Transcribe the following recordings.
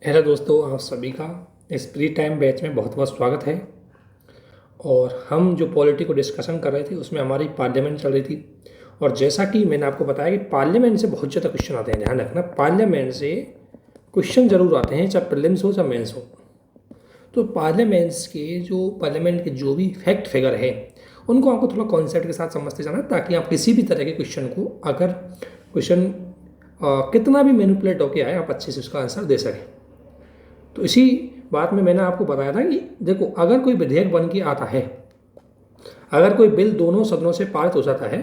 Hello दोस्तों, आप सभी का इस फ्री टाइम बैच में बहुत बहुत स्वागत है। और हम जो पॉलिटी को डिस्कशन कर रहे थे उसमें हमारी पार्लियामेंट चल रही थी। और जैसा कि मैंने आपको बताया कि पार्लियामेंट से बहुत ज़्यादा क्वेश्चन आते हैं, ध्यान रखना, पार्लियामेंट से क्वेश्चन जरूर आते हैं, चाहे प्रीलिम्स हो चाहे मेंस हो। तो पार्लियामेंट के जो भी फैक्ट फिगर है उनको आपको थोड़ा कॉन्सेप्ट के साथ समझते जाना, ताकि आप किसी भी तरह के क्वेश्चन को, अगर क्वेश्चन कितना भी मैनिपुलेट होके आए, आप अच्छे से उसका आंसर दे सकें। तो इसी बात में मैंने आपको बताया था कि देखो, अगर कोई विधेयक बन के आता है, अगर कोई बिल दोनों सदनों से पारित हो जाता है,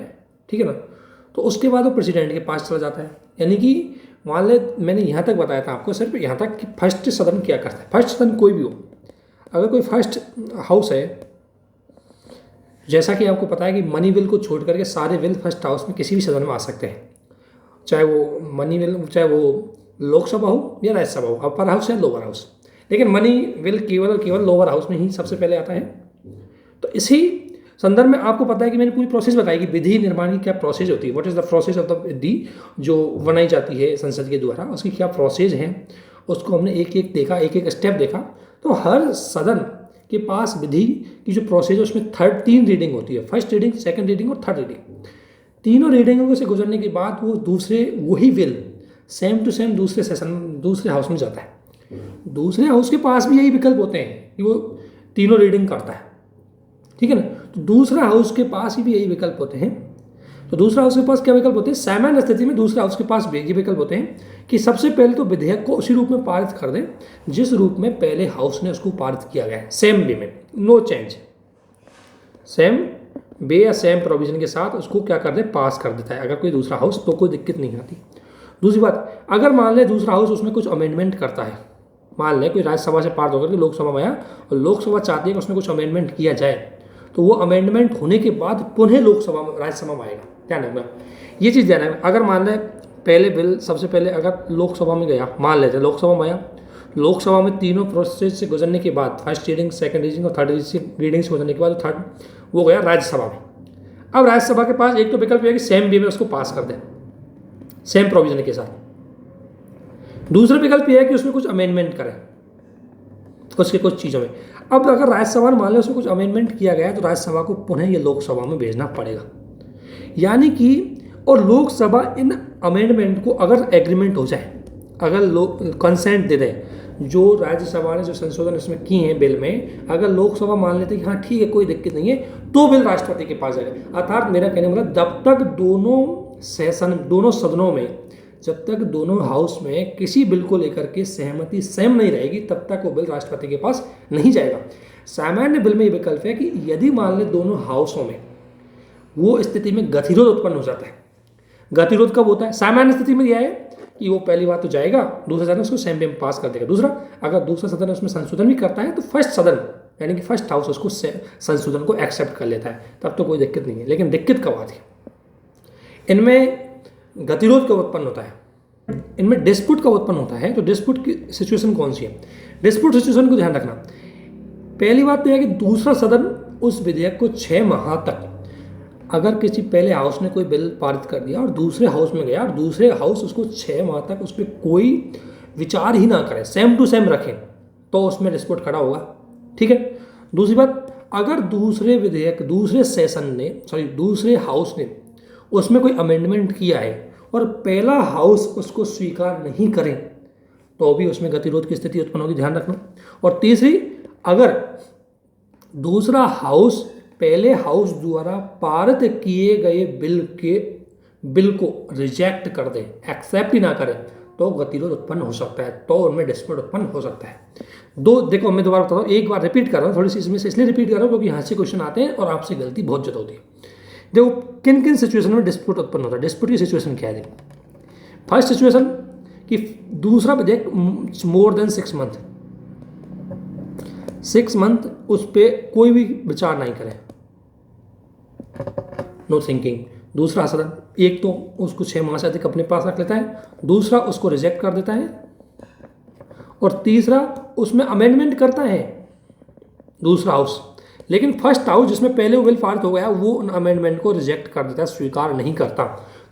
ठीक है ना, तो उसके बाद वो प्रेसिडेंट के पास चला जाता है। यानी कि मान ले, मैंने यहाँ तक बताया था आपको, सिर्फ यहाँ तक कि फर्स्ट सदन क्या करता है। फर्स्ट सदन कोई भी हो, अगर कोई फर्स्ट हाउस है, जैसा कि आपको पता है कि मनी बिल को छोड़ करके सारे बिल फर्स्ट हाउस में किसी भी सदन में आ सकते हैं, चाहे वो मनी बिल, चाहे वो लोकसभा हो या राज्यसभा हो, अपर हाउस या लोअर हाउस। लेकिन मनी बिल केवल और केवल लोअर हाउस में ही सबसे पहले आता है। तो इसी संदर्भ में आपको पता है कि मैंने पूरी प्रोसेस बताई कि विधि निर्माण की क्या प्रोसेस होती है, what is the process of the विधि जो बनाई जाती है संसद के द्वारा, उसकी क्या प्रोसेस है, उसको हमने एक एक देखा, एक एक स्टेप देखा। तो हर सदन के पास विधि की जो प्रोसेस है उसमें तीन रीडिंग होती है, फर्स्ट रीडिंग, सेकंड रीडिंग और थर्ड रीडिंग। तीनों रीडिंगों से गुजरने के बाद वो वही बिल सेम टू सेम दूसरे हाउस में जाता है। दूसरे हाउस के पास भी यही विकल्प होते हैं कि वो तीनों रीडिंग करता है, ठीक है ना। तो दूसरा हाउस के पास भी यही विकल्प होते हैं। तो दूसरा हाउस के पास क्या विकल्प होते हैं? सामान्य स्थिति में दूसरे हाउस के पास भी ये विकल्प होते हैं कि सबसे पहले तो विधेयक को उसी रूप में पारित कर दें जिस रूप में पहले हाउस ने उसको पारित किया गया है, सेम वे में, नो चेंज, सेम वे या सेम प्रोविजन के साथ उसको क्या कर दे, पास कर देता है अगर कोई दूसरा हाउस, तो कोई दिक्कत नहीं आती। दूसरी बात, अगर मान ले दूसरा हाउस उसमें कुछ अमेंडमेंट करता है, मान लें कोई राज्यसभा से पारित होकर के लोकसभा में आया और लोकसभा चाहती है कि उसमें कुछ अमेंडमेंट किया जाए, तो वो अमेंडमेंट होने के बाद पुनः लोकसभा में, राज्यसभा में आएगा। ध्यान रखना, ये चीज़ ध्यान रखना। अगर मान लें पहले बिल सबसे पहले अगर लोकसभा में गया, मान लेते हैं लोकसभा में आया, लोकसभा में तीनों प्रोसेस से गुजरने के बाद, फर्स्ट रीडिंग, सेकंड रीडिंग और थर्ड रीडिंग से गुजरने के बाद थर्ड वो गया राज्यसभा में। अब राज्यसभा के पास एक तो विकल्प है कि सेम वे में उसको पास कर दें, सेम प्रोविजन के साथ। दूसरा विकल्प यह है कि उसमें कुछ अमेंडमेंट करें उसके कुछ चीज़ों में। अब अगर राज्यसभा में मान लो उसमें कुछ अमेंडमेंट किया गया है, तो राज्यसभा को पुनः ये लोकसभा में भेजना पड़ेगा। यानी कि, और लोकसभा इन अमेंडमेंट को अगर एग्रीमेंट हो जाए, अगर लोग कंसेंट दे दें, जो राज्यसभा ने जो संशोधन इसमें किए हैं बिल में, अगर लोकसभा मान लेते कि हाँ ठीक है कोई दिक्कत नहीं है, तो बिल राष्ट्रपति के पास जाएगा। अर्थात मेरा कहने मतलब, जब तक दोनों सदनों में, जब तक दोनों हाउस में किसी बिल को लेकर के सहमति सेम नहीं रहेगी, तब तक वो बिल राष्ट्रपति के पास नहीं जाएगा। सामान्य बिल में ये विकल्प है कि यदि मान ले दोनों हाउसों में वो स्थिति में गतिरोध उत्पन्न हो जाता है। गतिरोध कब होता है? सामान्य स्थिति में यह है कि वो पहली बात तो जाएगा, दूसरा सदन उसको सेम में पास कर देगा। दूसरा, अगर दूसरा सदन उसमें संशोधन भी करता है, तो फर्स्ट सदन यानी कि फर्स्ट हाउस उसको संशोधन को एक्सेप्ट कर लेता है, तब तो कोई दिक्कत नहीं है। लेकिन दिक्कत कब आती है? इनमें गतिरोध कब उत्पन्न होता है, इनमें डिस्प्यूट कब उत्पन्न होता है। तो डिस्प्यूट की सिचुएशन कौन सी है? डिस्प्यूट सिचुएशन को ध्यान रखना। पहली बात तो यह है कि दूसरा सदन उस विधेयक को 6 माह तक, अगर किसी पहले हाउस ने कोई बिल पारित कर दिया और दूसरे हाउस में गया और दूसरे हाउस उसको 6 माह तक उस पर कोई विचार ही ना करे, सेम टू सेम रखें, तो उसमें डिस्प्यूट खड़ा होगा, ठीक है। दूसरी बात, अगर दूसरे विधेयक, दूसरे हाउस ने उसमें कोई अमेंडमेंट किया है और पहला हाउस उसको स्वीकार नहीं करें, तो भी उसमें गतिरोध की स्थिति उत्पन्न होगी, ध्यान रखना। और तीसरी, अगर दूसरा हाउस पहले हाउस द्वारा पारित किए गए बिल को रिजेक्ट कर दे, एक्सेप्ट ही ना करे, तो गतिरोध उत्पन्न हो सकता है, तो उनमें डिस्प्यूट उत्पन्न हो सकता है। देखो मैं दोबारा बता रहा हूँ, एक बार रिपीट कर रहा हूँ, थोड़ी सी इसमें से इसलिए रिपीट कर रहा हूँ क्योंकि यहाँ से क्वेश्चन आते हैं और आपसे गलती बहुत ज़्यादा होती है। देखो किन किन सिचुएशन में डिस्प्यूट उत्पन्न होता है। डिस्प्यूट की सिचुएशन क्या है? फर्स्ट सिचुएशन कि दूसरा विधेयक मोर देन 6 मंथ, 6 मंथ उस पर कोई भी विचार नहीं करें, नो थिंकिंग। दूसरा सदन एक तो उसको 6 माह से अधिक अपने पास रख लेता है, दूसरा उसको रिजेक्ट कर देता है, और तीसरा उसमें अमेंडमेंट करता है दूसरा हाउस। लेकिन फर्स्ट हाउस जिसमें पहले वो बिल पारित हो गया, वो उन अमेंडमेंट को रिजेक्ट कर देता है, स्वीकार नहीं करता।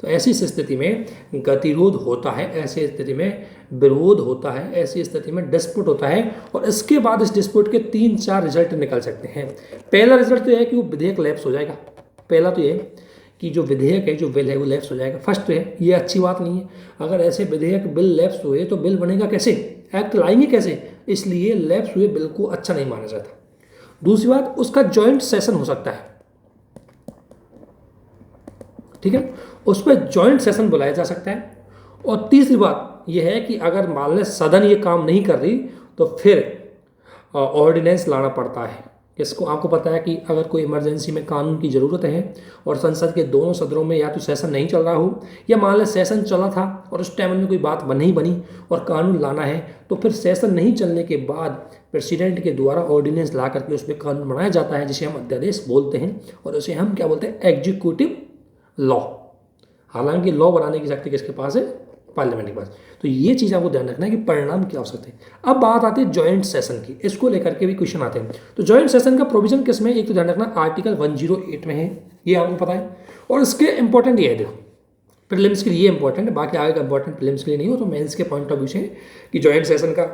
तो ऐसी स्थिति में गतिरोध होता है, ऐसी स्थिति में विरोध होता है, ऐसी स्थिति में डिस्प्यूट होता है। और इसके बाद इस डिस्प्यूट के 3-4 रिजल्ट निकल सकते हैं। पहला रिजल्ट तो यह है कि वो विधेयक लैप्स हो जाएगा। पहला तो ये कि जो विधेयक है, जो बिल है, वो लैप्स हो जाएगा। फर्स्ट तो है, ये अच्छी बात नहीं है। अगर ऐसे विधेयक बिल लैप्स हुए तो बिल बनेगा कैसे, एक्ट लाएंगे कैसे, इसलिए लैप्स हुए बिल को अच्छा नहीं माना जाता। दूसरी बात, उसका जॉइंट सेशन हो सकता है, ठीक है, उस पर जॉइंट सेशन बुलाया जा सकता है। और तीसरी बात यह है कि अगर मान लें सदन ये काम नहीं कर रही तो फिर ऑर्डिनेंस लाना पड़ता है। इसको आपको पता है कि अगर कोई इमरजेंसी में कानून की ज़रूरत है और संसद के दोनों सदनों में या तो सेशन नहीं चल रहा हो या मान लें सेशन चला था और उस टाइम में कोई बात नहीं बनी और कानून लाना है, तो फिर सेशन नहीं चलने के बाद प्रेसिडेंट के द्वारा ऑर्डिनेंस ला करके उस पर कानून बनाया जाता है, जिसे हम अध्यादेश बोलते हैं। और उसे हम क्या बोलते हैं, एग्जीक्यूटिव लॉ। हालांकि लॉ बनाने की शक्ति किसके पास है, पार्लियामेंट के पास। तो ये चीज़ आपको ध्यान रखना है कि परिणाम क्या हो सकते हैं। अब बात आती है जॉइंट सेशन की, इसको लेकर के भी क्वेश्चन आते हैं। तो जॉइंट सेशन का प्रोविजन किस में, एक तो ध्यान रखना आर्टिकल 108 में है, ये आपको पता है। और इसके इंपॉर्टेंट ये है, देखो प्रीलिम्स के लिए इंपॉर्टेंट है, बाकी आगे का इंपॉर्टेंट प्रीलिम्स के लिए नहीं हो। तो मेंस के पॉइंट ऑफ व्यू से कि जॉइंट सेशन का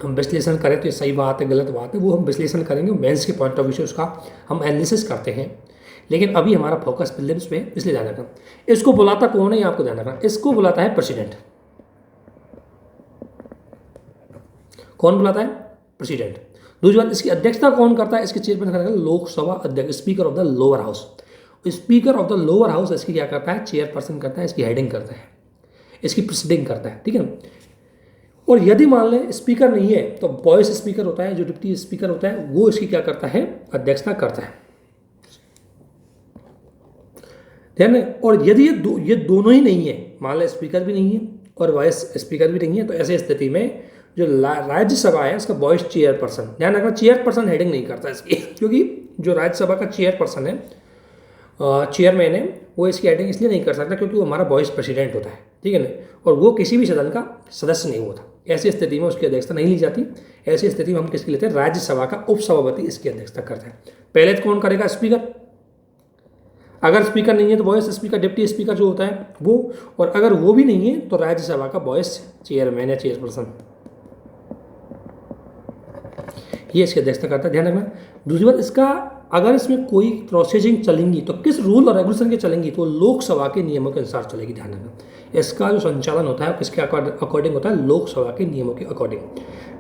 हम विश्लेषण करें तो ये सही बात है गलत बात है, वो हम विश्लेषण करेंगे। मेंस के पॉइंट ऑफ व्यू से उसका हम एनालिसिस करते हैं। लेकिन अभी हमारा फोकस प्रीलिम्स पे, इसलिए ध्यान रखना। इसको बुलाता कौन है, ये आपको ध्यान रखना। इसको बुलाता है प्रेसिडेंट। कौन बुलाता है, प्रेसिडेंट। दूसरी बात, इसकी अध्यक्षता कौन करता है, इसके चेयरमैन करता है लोकसभा अध्यक्ष, speaker of the lower house. Speaker of the lower house इसकी क्या करता है, चेयरपर्सन करता है, इसकी हेडिंग करता है, इसकी प्रेसिडिंग करता है, ठीक है ना। और यदि मान लें स्पीकर नहीं है तो वॉइस स्पीकर होता है, जो डिप्टी स्पीकर होता है वो इसकी क्या करता है, अध्यक्षता करता है, ध्यान में। और यदि ये दोनों ही नहीं है, मान लें स्पीकर भी नहीं है और वॉइस स्पीकर भी नहीं है, तो ऐसी स्थिति में जो राज्यसभा है उसका वॉइस चेयरपर्सन, ध्यान रखना चेयरपर्सन हेडिंग नहीं करता इसकी, क्योंकि जो राज्यसभा का चेयरपर्सन है, चेयरमैन है, वो इसकी हेडिंग इसलिए नहीं कर सकता क्योंकि वो हमारा वॉइस प्रेसिडेंट होता है, ठीक है ना। और वो किसी भी सदन का सदस्य नहीं होता। ऐसी स्थिति में उसकी अध्यक्षता नहीं ली जाती। ऐसी स्थिति में हम किसकी लेते हैं, राज्यसभा का उपसभापति इसकी अध्यक्षता करते हैं। पहले तो कौन करेगा, स्पीकर। अगर स्पीकर नहीं है तो वॉइस स्पीकर, डिप्टी स्पीकर जो होता है वो, और अगर वो भी नहीं है तो राज्यसभा का वॉइस चेयरमैन या चेयरपर्सन, ये इसकी अध्यक्षता करता है, ध्यान रखना। दूसरी बात, इसका अगर इसमें कोई प्रोसेसिंग चलेंगी तो किस रूल और रेगुलेशन के चलेंगी, तो लोकसभा के नियमों के अनुसार चलेगी, ध्यान रखना। इसका जो संचालन होता है किसके अकॉर्डिंग होता है, लोकसभा के नियमों के अकॉर्डिंग।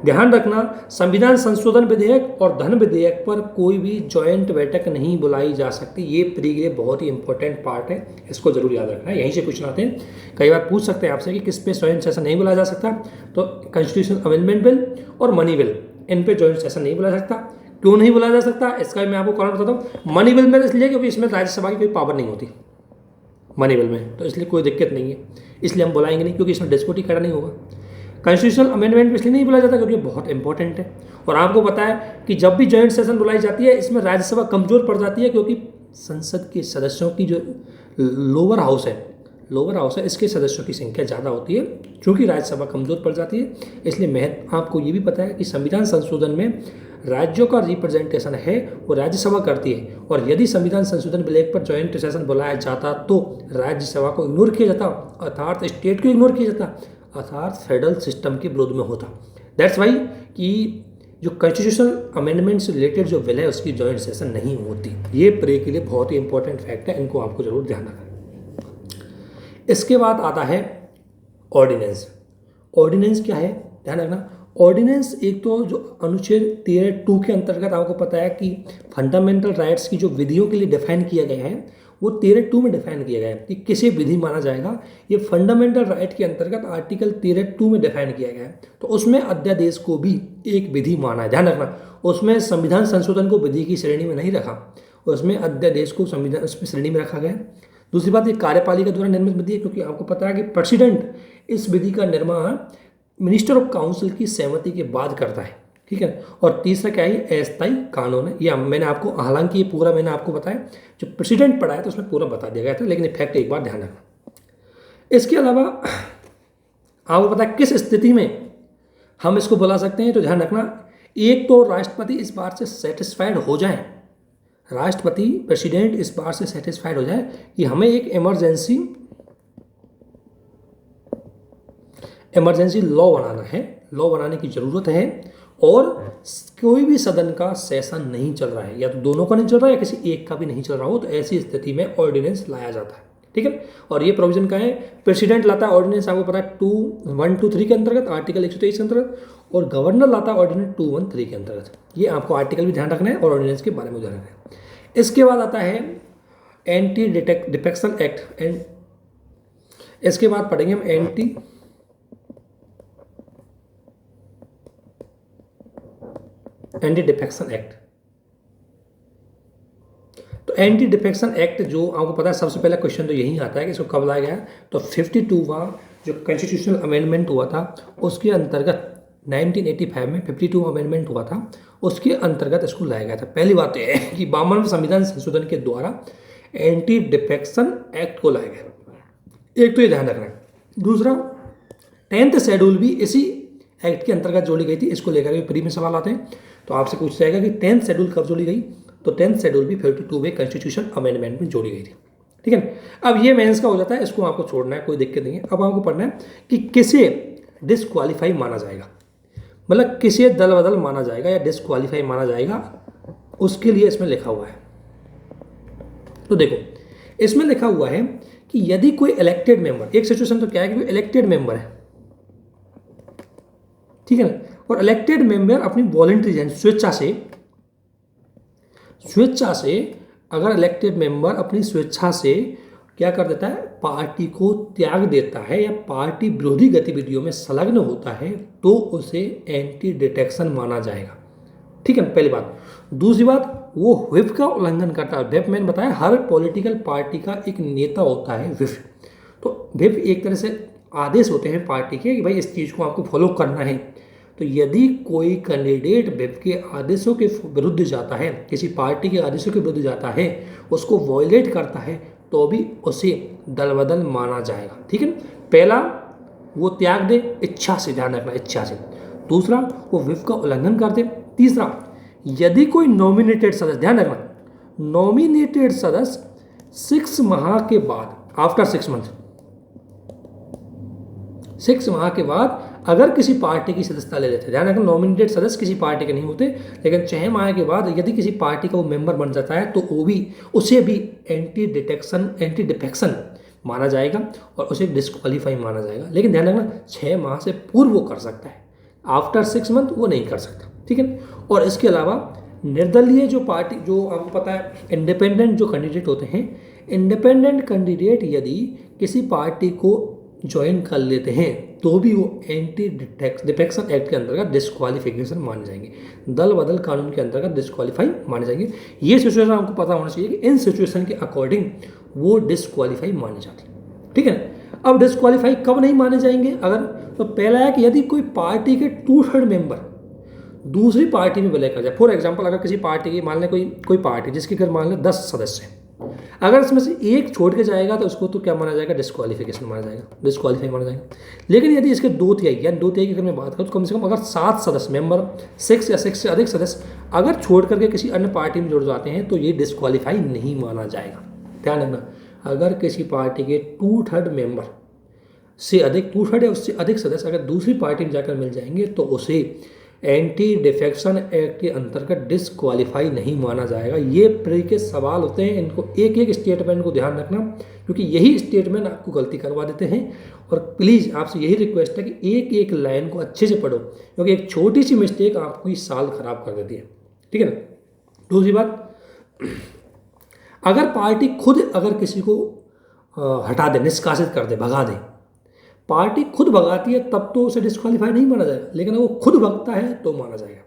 ध्यान रखना, संविधान संशोधन विधेयक और धन विधेयक पर कोई भी ज्वाइंट बैठक नहीं बुलाई जा सकती। ये प्री के लिए बहुत ही इंपॉर्टेंट पार्ट है, इसको जरूर याद रखना है। यहीं से क्वेश्चन आते हैं, कई बार पूछ सकते हैं आपसे कि किस पे ज्वाइंट सेशन नहीं बुलाया जा सकता, तो कॉन्स्टिट्यूशन अमेंडमेंट बिल और मनी बिल, इन पे ज्वाइंट सेशन नहीं बुलाया सकता। क्यों नहीं बुलाया जा सकता, इसका मैं आपको कारण बताता हूँ। मनी बिल में इसलिए क्योंकि इसमें राज्यसभा की कोई पावर नहीं होती मनी बिल में, तो इसलिए कोई दिक्कत नहीं है, इसलिए हम बुलाएंगे नहीं, क्योंकि इसमें डिस्प्यूट ही खड़ा नहीं होगा। कॉन्स्टिट्यूशनल अमेंडमेंट इसलिए नहीं बुलाया जाता क्योंकि बहुत इंपॉर्टेंट है। और आपको पता है कि जब भी ज्वाइंट सेशन बुलाई जाती है इसमें राज्यसभा कमजोर पड़ जाती है, क्योंकि संसद के सदस्यों की जो लोअर हाउस है इसके सदस्यों की संख्या ज़्यादा होती है, क्योंकि राज्यसभा कमजोर पड़ जाती है। इसलिए आपको ये भी पता है कि संविधान संशोधन में राज्यों का रिप्रेजेंटेशन है वो राज्यसभा करती है, और यदि संविधान संशोधन विधेयक पर ज्वाइंट सेशन बुलाया जाता तो राज्यसभा को इग्नोर किया जाता, अर्थात स्टेट को इग्नोर किया जाता, अर्थात फेडरल सिस्टम के विरोध में होता। दैट्स वाई कि जो कॉन्स्टिट्यूशनल अमेंडमेंट से रिलेटेड जो बिल है उसकी ज्वाइंट सेशन नहीं होती। ये प्रे के लिए बहुत ही इंपॉर्टेंट फैक्ट है, इनको आपको जरूर ध्यान रखना। इसके बाद आता है ऑर्डिनेंस। ऑर्डिनेंस क्या है, ध्यान रखना। ऑर्डिनेंस एक तो जो अनुच्छेद 13(2) के अंतर्गत आपको पता है कि फंडामेंटल राइट्स की जो विधियों के लिए डिफाइन किया गया है वो 13(2) में डिफाइन किया गया है कि किसे विधि माना जाएगा। ये फंडामेंटल राइट के अंतर्गत आर्टिकल 13(2) में डिफाइन किया गया है। तो उसमें अध्यादेश को भी एक विधि माना है, ध्यान रखना। उसमें संविधान संशोधन को विधि की श्रेणी में नहीं रखा, उसमें अध्यादेश को संविधान उसमें श्रेणी में रखा गया। दूसरी बात, ये कार्यपालिका द्वारा निर्मित विधि है, क्योंकि आपको पता है कि प्रेसिडेंट इस विधि का निर्माण मिनिस्टर ऑफ काउंसिल की सहमति के बाद करता है, ठीक है। और तीसरा क्या है, अस्थायी कानून है। या मैंने आपको, हालांकि ये पूरा मैंने आपको बताया, जो प्रेसिडेंट पढ़ा है तो उसमें पूरा बता दिया गया था, लेकिन फैक्ट एक बार ध्यान रखना। इसके अलावा आपको पता है किस स्थिति में हम इसको बुला सकते हैं, तो ध्यान रखना। एक तो राष्ट्रपति इस बात से सेटिस्फाइड हो जाए, प्रेसिडेंट इस बात से सेटिस्फाइड हो जाए कि हमें एक इमरजेंसी इमरजेंसी लॉ बनाना है, लॉ बनाने की ज़रूरत है, और कोई भी सदन का सेशन नहीं चल रहा है, या तो दोनों का नहीं चल रहा है या किसी एक का भी नहीं चल रहा हो, तो ऐसी स्थिति में ऑर्डिनेंस लाया जाता है। ठीक है, और ये प्रोविजन का है, प्रेसिडेंट लाता है ऑर्डिनेंस, आपको पता है 123 के अंतर्गत, आर्टिकल 123 के अंतर्गत, और गवर्नर लाता है ऑर्डिनेंस 213 के अंतर्गत। ये आपको आर्टिकल भी ध्यान रखना है और ऑर्डिनेंस के बारे में ध्यान रखना है। इसके बाद आता है एंटी डिफेक्शन एक्ट, एंड इसके बाद पढ़ेंगे हम एंटी डिफेक्शन एक्ट। तो एंटी डिफेक्शन एक्ट जो आपको पता है, सबसे पहला क्वेश्चन तो यही आता है कि इसको कब लाया गया, तो 52वां जो कॉन्स्टिट्यूशनल अमेंडमेंट हुआ था उसके अंतर्गत 1985 में 52 अमेंडमेंट हुआ था, उसके अंतर्गत इसको लाया गया था। पहली बात यह है कि 52वें संविधान संशोधन के द्वारा एंटी डिफेक्शन एक्ट को लाया गया, एक तो ये ध्यान रखना है। दूसरा, 10th शेड्यूल भी इसी एक्ट के अंतर्गत जोड़ी गई थी, इसको लेकर के प्री में सवाल आते हैं, तो आपसे पूछ जाएगा कि 10th शेड्यूल कब जोड़ी गई, तो 10th शेड्यूल भी 52वें कॉन्स्टिट्यूशन अमेंडमेंट में जोड़ी गई थी। ठीक है, अब ये मेंस का हो जाता है, इसको आपको छोड़ना है, कोई दिक्कत नहीं है। अब आपको पढ़ना है कि किसे डिसक्वालीफाई माना जाएगा, मतलब किसे दल बदल माना जाएगा या डिसक्वालीफाई माना जाएगा, उसके लिए इसमें लिखा हुआ है। तो देखो, इसमें लिखा हुआ है कि यदि कोई इलेक्टेड मेंबर, एक सिचुएशन तो क्या है कि कोई इलेक्टेड मेंबर है, ठीक है ना, और इलेक्टेड मेंबर अपनी वॉलंटरी स्वेच्छा से अगर इलेक्टेड मेंबर अपनी स्वेच्छा से क्या कर देता है, पार्टी को त्याग देता है या पार्टी विरोधी गतिविधियों में संलग्न होता है, तो उसे एंटी डिटेक्शन माना जाएगा। ठीक है, पहली बात। दूसरी बात, वो व्हिप का उल्लंघन करता है। व्हिप मैंने बताया हर पॉलिटिकल पार्टी का एक नेता होता है व्हिप, तो व्हिप एक तरह से आदेश होते हैं पार्टी के कि भाई इस चीज़ को आपको फॉलो करना है। तो यदि कोई कैंडिडेट व्हिप के आदेशों के विरुद्ध जाता है, किसी पार्टी के आदेशों के विरुद्ध जाता है, उसको वॉयलेट करता है, तो भी उसे दल बदल माना जाएगा। ठीक है, पहला वो त्याग दे इच्छा से, ध्यान रखना इच्छा से। दूसरा, वो व्हिप का उल्लंघन कर दे। तीसरा, यदि कोई नॉमिनेटेड सदस्य, ध्यान रखना नॉमिनेटेड सदस्य 6 माह के बाद, आफ्टर 6 मंथ, 6 माह के बाद अगर किसी पार्टी की सदस्यता ले लेते हैं, ध्यान रखना नॉमिनेटेड सदस्य किसी पार्टी के नहीं होते, लेकिन 6 माह के बाद यदि किसी पार्टी का वो मेंबर बन जाता है, तो वो भी उसे भी एंटी डिफेक्शन माना जाएगा और उसे डिस्क्वालीफाई माना जाएगा। लेकिन ध्यान रखना 6 माह से पूर्व वो कर सकता है, आफ्टर 6 मंथ वो नहीं कर सकता। ठीक है, और इसके अलावा निर्दलीय जो पार्टी, जो आपको पता है इंडिपेंडेंट जो कैंडिडेट होते हैं, इंडिपेंडेंट कैंडिडेट यदि किसी पार्टी को ज्वाइन कर लेते हैं, तो भी वो एंटी डिफेक्शन एक्ट के अंतर्गत डिस्क्वालिफिकेशन माने जाएंगे, दल बदल कानून के अंतर्गत डिस्क्वालीफाई माने जाएंगे। ये सिचुएशन आपको पता होना चाहिए कि इन सिचुएशन के अकॉर्डिंग वो डिस्क्वालीफाई माने जाते हैं। ठीक है, अब डिस्क्वालीफाई कब नहीं माने जाएंगे, अगर, तो पहला है कि यदि कोई पार्टी के 2/3 मेंबर दूसरी पार्टी में विलय कर जाए। फॉर एग्जाम्पल, अगर किसी पार्टी की मान लें कोई पार्टी जिसके घर मान लें 10 सदस्य हैं, अगर इसमें से एक छोड़ के जाएगा तो उसको तो क्या माना जाएगा, डिस्क्वालिफिकेशन माना जाएगा, डिस्क्वालीफाई माना जाएगा। लेकिन यदि इसके 2/3 यानी 2/3 की अगर मैं बात करूँ, तो कम से कम अगर 7 सदस्य मेंबर, 6 या 6 से अधिक सदस्य अगर छोड़ करके किसी अन्य पार्टी में जुड़ जाते हैं, तो ये डिस्क्वालीफाई नहीं माना जाएगा। ध्यान रखना, अगर किसी पार्टी के 2/3 मेंबर से अधिक, 2/3 या उससे अधिक सदस्य अगर दूसरी पार्टी में जाकर मिल जाएंगे, तो उसे एंटी डिफेक्शन एक्ट के अंतर्गत डिस्क्वालीफाई नहीं माना जाएगा। ये प्री के सवाल होते हैं, इनको एक एक स्टेटमेंट को ध्यान रखना, क्योंकि यही स्टेटमेंट आपको गलती करवा देते हैं। और प्लीज़ आपसे यही रिक्वेस्ट है कि एक एक लाइन को अच्छे से पढ़ो, क्योंकि एक छोटी सी मिस्टेक आपको इस साल खराब कर देती है। ठीक है ना। दूसरी बात, अगर पार्टी खुद अगर किसी को हटा दे, निष्कासित कर दे, भगा दे, पार्टी खुद भगाती है तब तो उसे डिस्क्वालीफाई नहीं माना जाएगा, लेकिन अगर वो खुद भगता है तो माना जाएगा।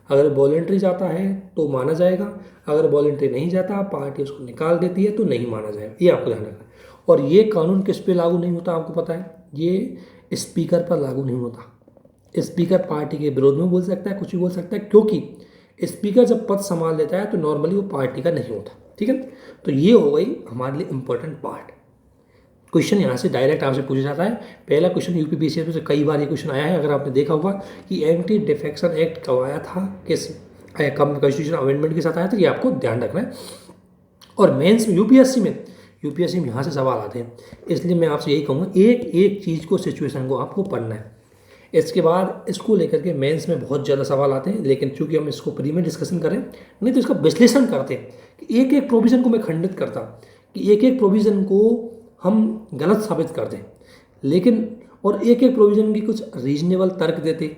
अगर वॉलंटरी जाता है तो माना जाएगा, अगर वॉलंटरी नहीं जाता, पार्टी उसको निकाल देती है, तो नहीं माना जाएगा। ये आपको ध्यान रखना है। और ये कानून किस पे लागू नहीं होता आपको पता है, ये स्पीकर पर लागू नहीं होता। स्पीकर पार्टी के विरोध में बोल सकता है, कुछ भी बोल सकता है, क्योंकि स्पीकर जब पद संभाल लेता है तो नॉर्मली वो पार्टी का नहीं होता। ठीक है, तो ये हो गई हमारे लिए इंपॉर्टेंट पार्ट। क्वेश्चन यहाँ से डायरेक्ट आपसे पूछा जाता है। पहला क्वेश्चन यूपीपीएससी में से कई बार ये क्वेश्चन आया है, अगर आपने देखा होगा कि एंटी डिफेक्शन एक्ट कब आया था, किस कॉन्स्टिट्यूशन अमेंडमेंट के साथ आया था, ये आपको ध्यान रखना है। और मेंस में यूपीएससी में यूपीएससी में यहाँ से सवाल आते हैं। इसलिए मैं आपसे यही कहूँगा, एक एक चीज़ को, सिचुएशन को आपको पढ़ना है। इसके बाद इसको लेकर के मेंस में बहुत ज़्यादा सवाल आते हैं, लेकिन चूंकि हम इसको प्री में डिस्कशन करें, नहीं तो इसका विश्लेषण करते हैं कि एक एक प्रोविज़न को मैं खंडित करता कि एक एक प्रोविज़न को हम गलत साबित कर दें, लेकिन और एक एक प्रोविज़न की कुछ रीजनेबल तर्क देते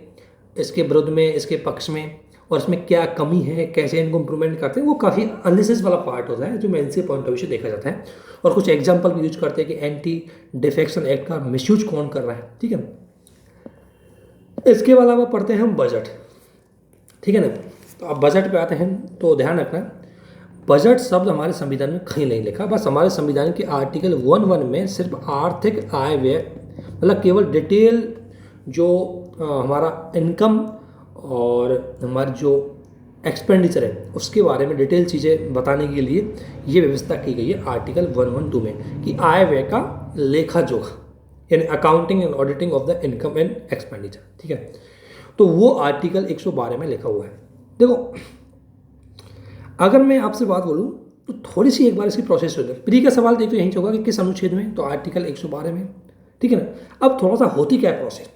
इसके विरुद्ध में, इसके पक्ष में, और इसमें क्या कमी है, कैसे इनको इम्प्रूवमेंट करते हैं। वो काफ़ी एनालिसिस वाला पार्ट होता है जो मेंस के पॉइंट ऑफ व्यू से देखा जाता है। और कुछ एग्जांपल भी यूज करते हैं कि एंटी डिफेक्शन एक्ट का मिसयूज कौन कर रहा है, ठीक है। इसके अलावा पढ़ते हैं हम बजट, ठीक है ना। तो अब बजट पे आते हैं, तो ध्यान रखना बजट शब्द हमारे संविधान में कहीं नहीं लिखा, बस हमारे संविधान के आर्टिकल 1(1) में सिर्फ आर्थिक आय व्यय, मतलब केवल डिटेल जो हमारा इनकम और हमारी जो एक्सपेंडिचर है उसके बारे में डिटेल चीज़ें बताने के लिए ये व्यवस्था की गई है आर्टिकल 1(1)(2) में कि आय व्यय का लेखा जोखा, यानी accounting and auditing of the income and expenditure, ठीक है। तो वो आर्टिकल 112 में लिखा हुआ है। देखो, अगर मैं आपसे बात बोलूँ तो थोड़ी सी एक बार इसकी प्रोसेस हो जाए। प्री का सवाल देखो यहीं से होगा कि किस अनुच्छेद में, तो आर्टिकल 112 में, ठीक है ना। अब थोड़ा सा होती क्या है प्रोसेस,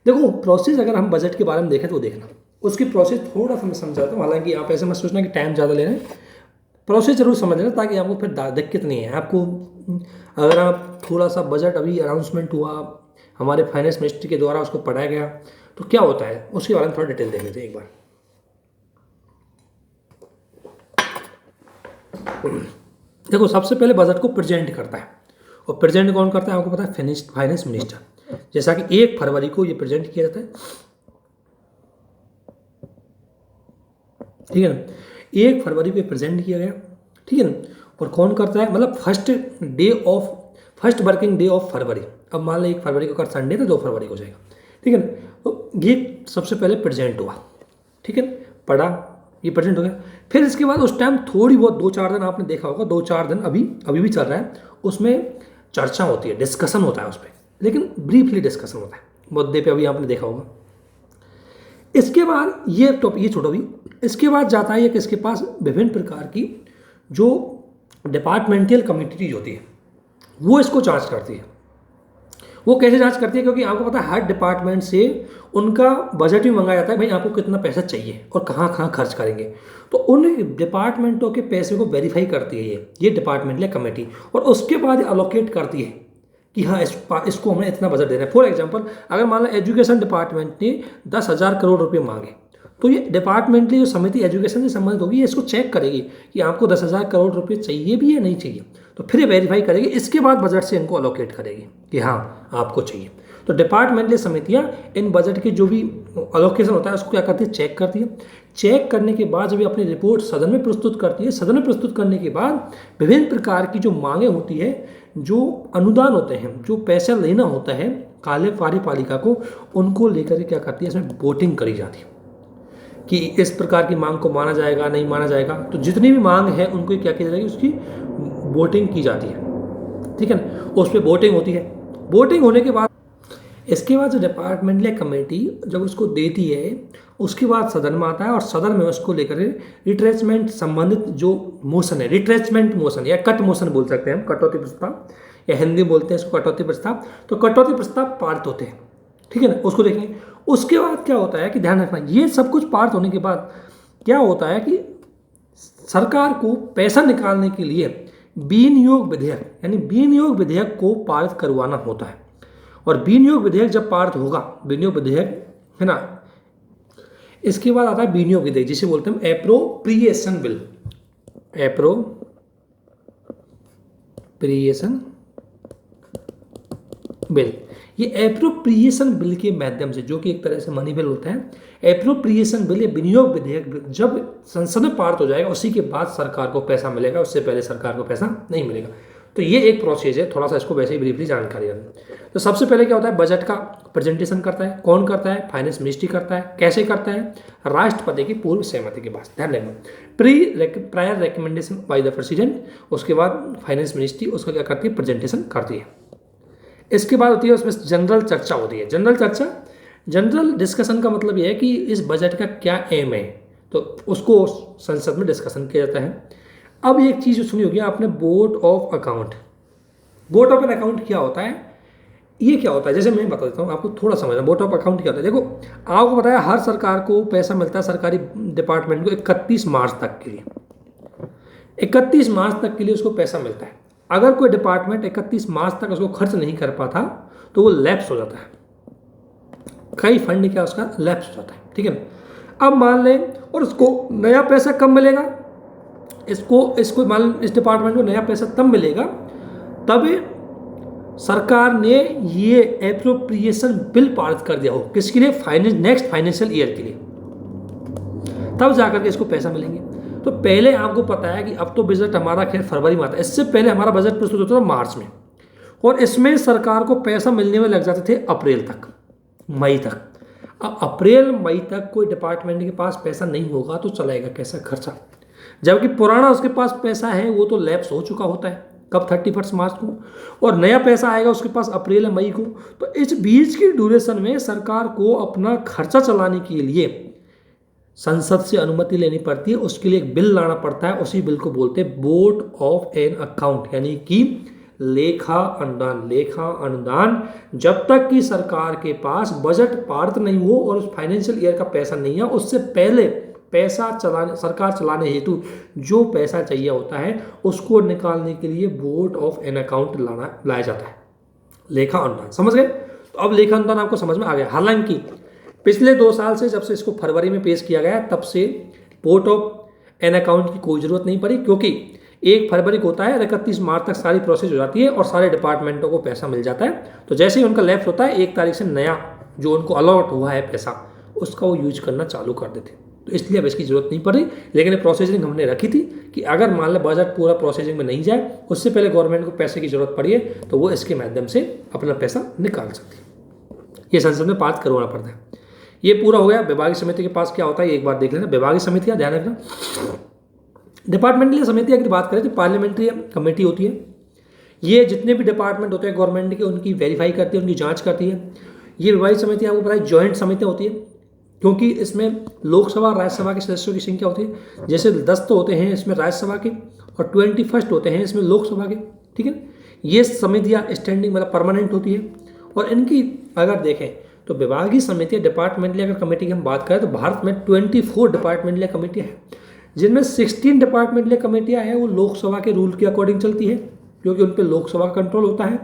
देखो प्रोसेस अगर हम बजट के बारे में देखें तो देखना उसकी प्रोसेस थोड़ा सा मैं समझाता हूँ। हालांकि आप ऐसे मत सोचना कि टाइम ज़्यादा ले रहे हैं, प्रोसेस जरूर समझ लेना ताकि आपको फिर दिक्कत नहीं है आपको। अगर आप थोड़ा सा बजट अभी अनाउंसमेंट हुआ हमारे फाइनेंस मिनिस्ट्री के द्वारा, उसको पढ़ाया गया, तो क्या होता है उसके बारे में थोड़ा डिटेल देख लेते हैं एक बार। देखो, सबसे पहले बजट को प्रेजेंट करता है, और प्रेजेंट कौन करता है आपको पता है, फाइनेंस मिनिस्टर। जैसा कि 1 फरवरी को ये प्रेजेंट किया जाता है, ठीक है ना। 1 फरवरी को प्रेजेंट किया गया, ठीक है ना। और कौन करता है, मतलब first working day of February. अब मान लो 1 फरवरी को अगर संडे तो 2 फरवरी को जाएगा, ठीक है ना। तो ये सबसे पहले प्रेजेंट हुआ, ठीक है, पढ़ा, ये प्रेजेंट हो गया। फिर इसके बाद उस टाइम थोड़ी बहुत 2-4 दिन आपने देखा होगा, 2-4 दिन अभी भी चल रहा है, उसमें चर्चा होती है, डिस्कशन होता है उस पर, लेकिन ब्रीफली डिस्कशन होता है मुद्दे पे, अभी आपने देखा होगा। इसके बाद ये छोड़ो अभी, इसके बाद जाता है कि इसके पास विभिन्न प्रकार की जो डिपार्टमेंटल कमिटीज होती है वो इसको जांच करती है। वो कैसे जांच करती है, क्योंकि आपको पता है हर डिपार्टमेंट से उनका बजट भी मंगाया जाता है, भाई आपको कितना पैसा चाहिए और कहाँ कहाँ खर्च करेंगे। तो उन डिपार्टमेंटों के पैसे को वेरीफाई करती है ये डिपार्टमेंटल कमेटी, और उसके बाद अलोकेट करती है कि हाँ इसको हमें इतना बजट देना है। फॉर एग्जांपल, अगर मान लो एजुकेशन डिपार्टमेंट ने 10,000 करोड़ रुपए मांगे, तो ये डिपार्टमेंटली जो समिति एजुकेशन से संबंधित होगी, ये इसको चेक करेगी कि आपको 10,000 करोड़ रुपए चाहिए भी या नहीं चाहिए। तो फिर ये वेरीफाई करेगी, इसके बाद बजट से इनको अलोकेट करेगी कि हाँ आपको चाहिए। तो डिपार्टमेंटली समितियाँ इन बजट के जो भी अलोकेशन होता है उसको क्या करती है, चेक करती है। चेक करने के बाद जब ये अपनी रिपोर्ट सदन में प्रस्तुत करती है, सदन में प्रस्तुत करने के बाद विभिन्न प्रकार की जो मांगें होती है, जो अनुदान होते हैं, जो पैसा लेना होता है कार्यपालिका को, उनको लेकर क्या करती है, इसमें वोटिंग करी जाती है कि इस प्रकार की मांग को माना जाएगा नहीं माना जाएगा। तो जितनी भी मांग है उनको क्या किया जाएगी, उसकी वोटिंग की जाती है, ठीक है ना। उस पर वोटिंग होती है। वोटिंग होने के बाद इसके बाद जो डिपार्टमेंटल कमेटी जब उसको देती है, उसके बाद सदन में आता है, और सदन में उसको लेकर रिट्रेचमेंट संबंधित जो मोशन है, रिट्रेचमेंट मोशन या कट मोशन बोल सकते हैं हम, कटौती प्रस्ताव, या हिंदी बोलते हैं इसको कटौती प्रस्ताव। तो कटौती प्रस्ताव पारित होते हैं, ठीक है ना, उसको देखेंगे। उसके बाद क्या होता है कि ध्यान रखना, ये सब कुछ पारित होने के बाद क्या होता है कि सरकार को पैसा निकालने के लिए विनियोग विधेयक, यानी विनियोग विधेयक को पारित करवाना होता है। और विनियोग विधेयक जब पारित होगा, विनियोग विधेयक है ना, इसके बाद आता है विनियोग विधेयक, जिसे बोलते हैं एप्रोप्रिएशन बिल। एप्रोप्रिएशन बिल, ये एप्रोप्रिएशन बिल के माध्यम से, जो कि एक तरह से मनी बिल होता है, एप्रोप्रिएशन बिल या विनियोग विधेयक जब संसद में पारित हो जाएगा, उसी के बाद सरकार को पैसा मिलेगा, उससे पहले सरकार को पैसा नहीं मिलेगा। तो ये एक प्रोसेस है, थोड़ा सा इसको वैसे ही ब्रीफली जानकारी दें। तो सबसे पहले क्या होता है, बजट का प्रेजेंटेशन करता है। कौन करता है, फाइनेंस मिनिस्ट्री करता है। कैसे करता है, राष्ट्रपति की पूर्व सहमति के बाद। ध्यान रखना, prior recommendation by the president, उसके बाद फाइनेंस मिनिस्ट्री उसका क्या करती है, प्रेजेंटेशन करती है। इसके बाद होती है उसमें जनरल चर्चा होती है। जनरल डिस्कशन का मतलब यह है कि इस बजट का क्या एम है, तो उसको संसद में डिस्कशन किया जाता है। अब एक चीज़ सुनी होगी आपने, board of account, board of an account क्या होता है, ये क्या होता है, जैसे मैं बता देता हूँ आपको थोड़ा समझना। बोर्ड ऑफ अकाउंट क्या होता है, देखो आपको पता है हर सरकार को पैसा मिलता है, सरकारी डिपार्टमेंट को 31 मार्च तक के लिए, 31 मार्च तक के लिए उसको पैसा मिलता है। अगर कोई डिपार्टमेंट 31 मार्च तक उसको खर्च नहीं कर पाता तो वो लैप्स हो जाता है, कई फंड क्या उसका लैप्स हो जाता है, ठीक है ना। अब मान लें और उसको नया पैसा कब मिलेगा, इसको मान लें इस डिपार्टमेंट को नया पैसा तब मिलेगा तब सरकार ने ये एप्रोप्रिएशन बिल पारित कर दिया हो, किसके लिए, नेक्स्ट फाइनेंशियल ईयर के लिए, तब जाकर के इसको पैसा मिलेंगे। तो पहले आपको पता है कि अब तो बजट हमारा खैर फरवरी में आता है, इससे पहले हमारा बजट प्रस्तुत होता था मार्च में, और इसमें सरकार को पैसा मिलने में लग जाते थे अप्रैल तक, मई तक। अब अप्रैल मई तक कोई डिपार्टमेंट के पास पैसा नहीं होगा तो चलाएगा कैसा खर्चा, जबकि पुराना उसके पास पैसा है वो तो लैप्स हो चुका होता है कब, 31 मार्च को, और नया पैसा आएगा उसके पास अप्रैल या मई को। तो इस बीच की ड्यूरेशन में सरकार को अपना खर्चा चलाने के लिए संसद से अनुमति लेनी पड़ती है, उसके लिए एक बिल लाना पड़ता है, उसी बिल को बोलते हैं बोर्ड ऑफ एन अकाउंट, यानी कि लेखा अनुदान। लेखा अनुदान जब तक कि सरकार के पास बजट पारित नहीं हो और उस फाइनेंशियल ईयर का पैसा नहीं है, उससे पहले पैसा सरकार चलाने हेतु जो पैसा चाहिए होता है उसको निकालने के लिए बोर्ड ऑफ एन अकाउंट लाया जाता है, लेखा अनुदान। समझ गए? तो अब लेखा अनुदान आपको समझ में आ गया। हालांकि पिछले 2 साल से जब से इसको फरवरी में पेश किया गया तब से बोर्ड ऑफ एन अकाउंट की कोई जरूरत नहीं पड़ी, क्योंकि 1 फरवरी को होता है, 31 मार्च तक सारी प्रोसेस हो जाती है और सारे डिपार्टमेंटों को पैसा मिल जाता है। तो जैसे ही उनका लैप्स होता है 1 तारीख से नया जो उनको अलॉट हुआ है पैसा उसका वो यूज करना चालू कर देते। तो इसलिए अब इसकी जरूरत नहीं पड़ी, लेकिन प्रोसेसिंग हमने रखी थी कि अगर मान लो बजट पूरा प्रोसेसिंग में नहीं जाए, उससे पहले गवर्नमेंट को पैसे की जरूरत पड़ी है तो वो इसके माध्यम से अपना पैसा निकाल सकती है। ये संसद में पास करवाना पड़ता है। ये पूरा हो गया। विभागीय समिति के पास क्या होता है एक बार देख लेना। विभागीय समिति का ध्यान रखना। डिपार्टमेंटल समिति की बात करें तो पार्लियामेंट्री कमेटी होती है, ये जितने भी डिपार्टमेंट होते हैं गवर्नमेंट के उनकी वेरीफाई करती है, उनकी जांच करती है। ये विभागीय समिति आपको पता है ज्वाइंट समितियाँ होती है, क्योंकि इसमें लोकसभा और राज्यसभा के सदस्यों की संख्या होती है। जैसे 10 तो होते हैं इसमें राज्यसभा के और 21 होते हैं इसमें लोकसभा के, ठीक है। ये समितियाँ स्टैंडिंग मतलब परमानेंट होती है। और इनकी अगर देखें तो विभागीय समितियाँ डिपार्टमेंटल अगर कमेटी की हम बात करें तो भारत में 24 डिपार्टमेंटल कमेटियाँ हैं, जिनमें 16 डिपार्टमेंटल कमेटियाँ हैं वो लोकसभा के रूल के अकॉर्डिंग चलती है, क्योंकि उन पर लोकसभा का कंट्रोल होता है।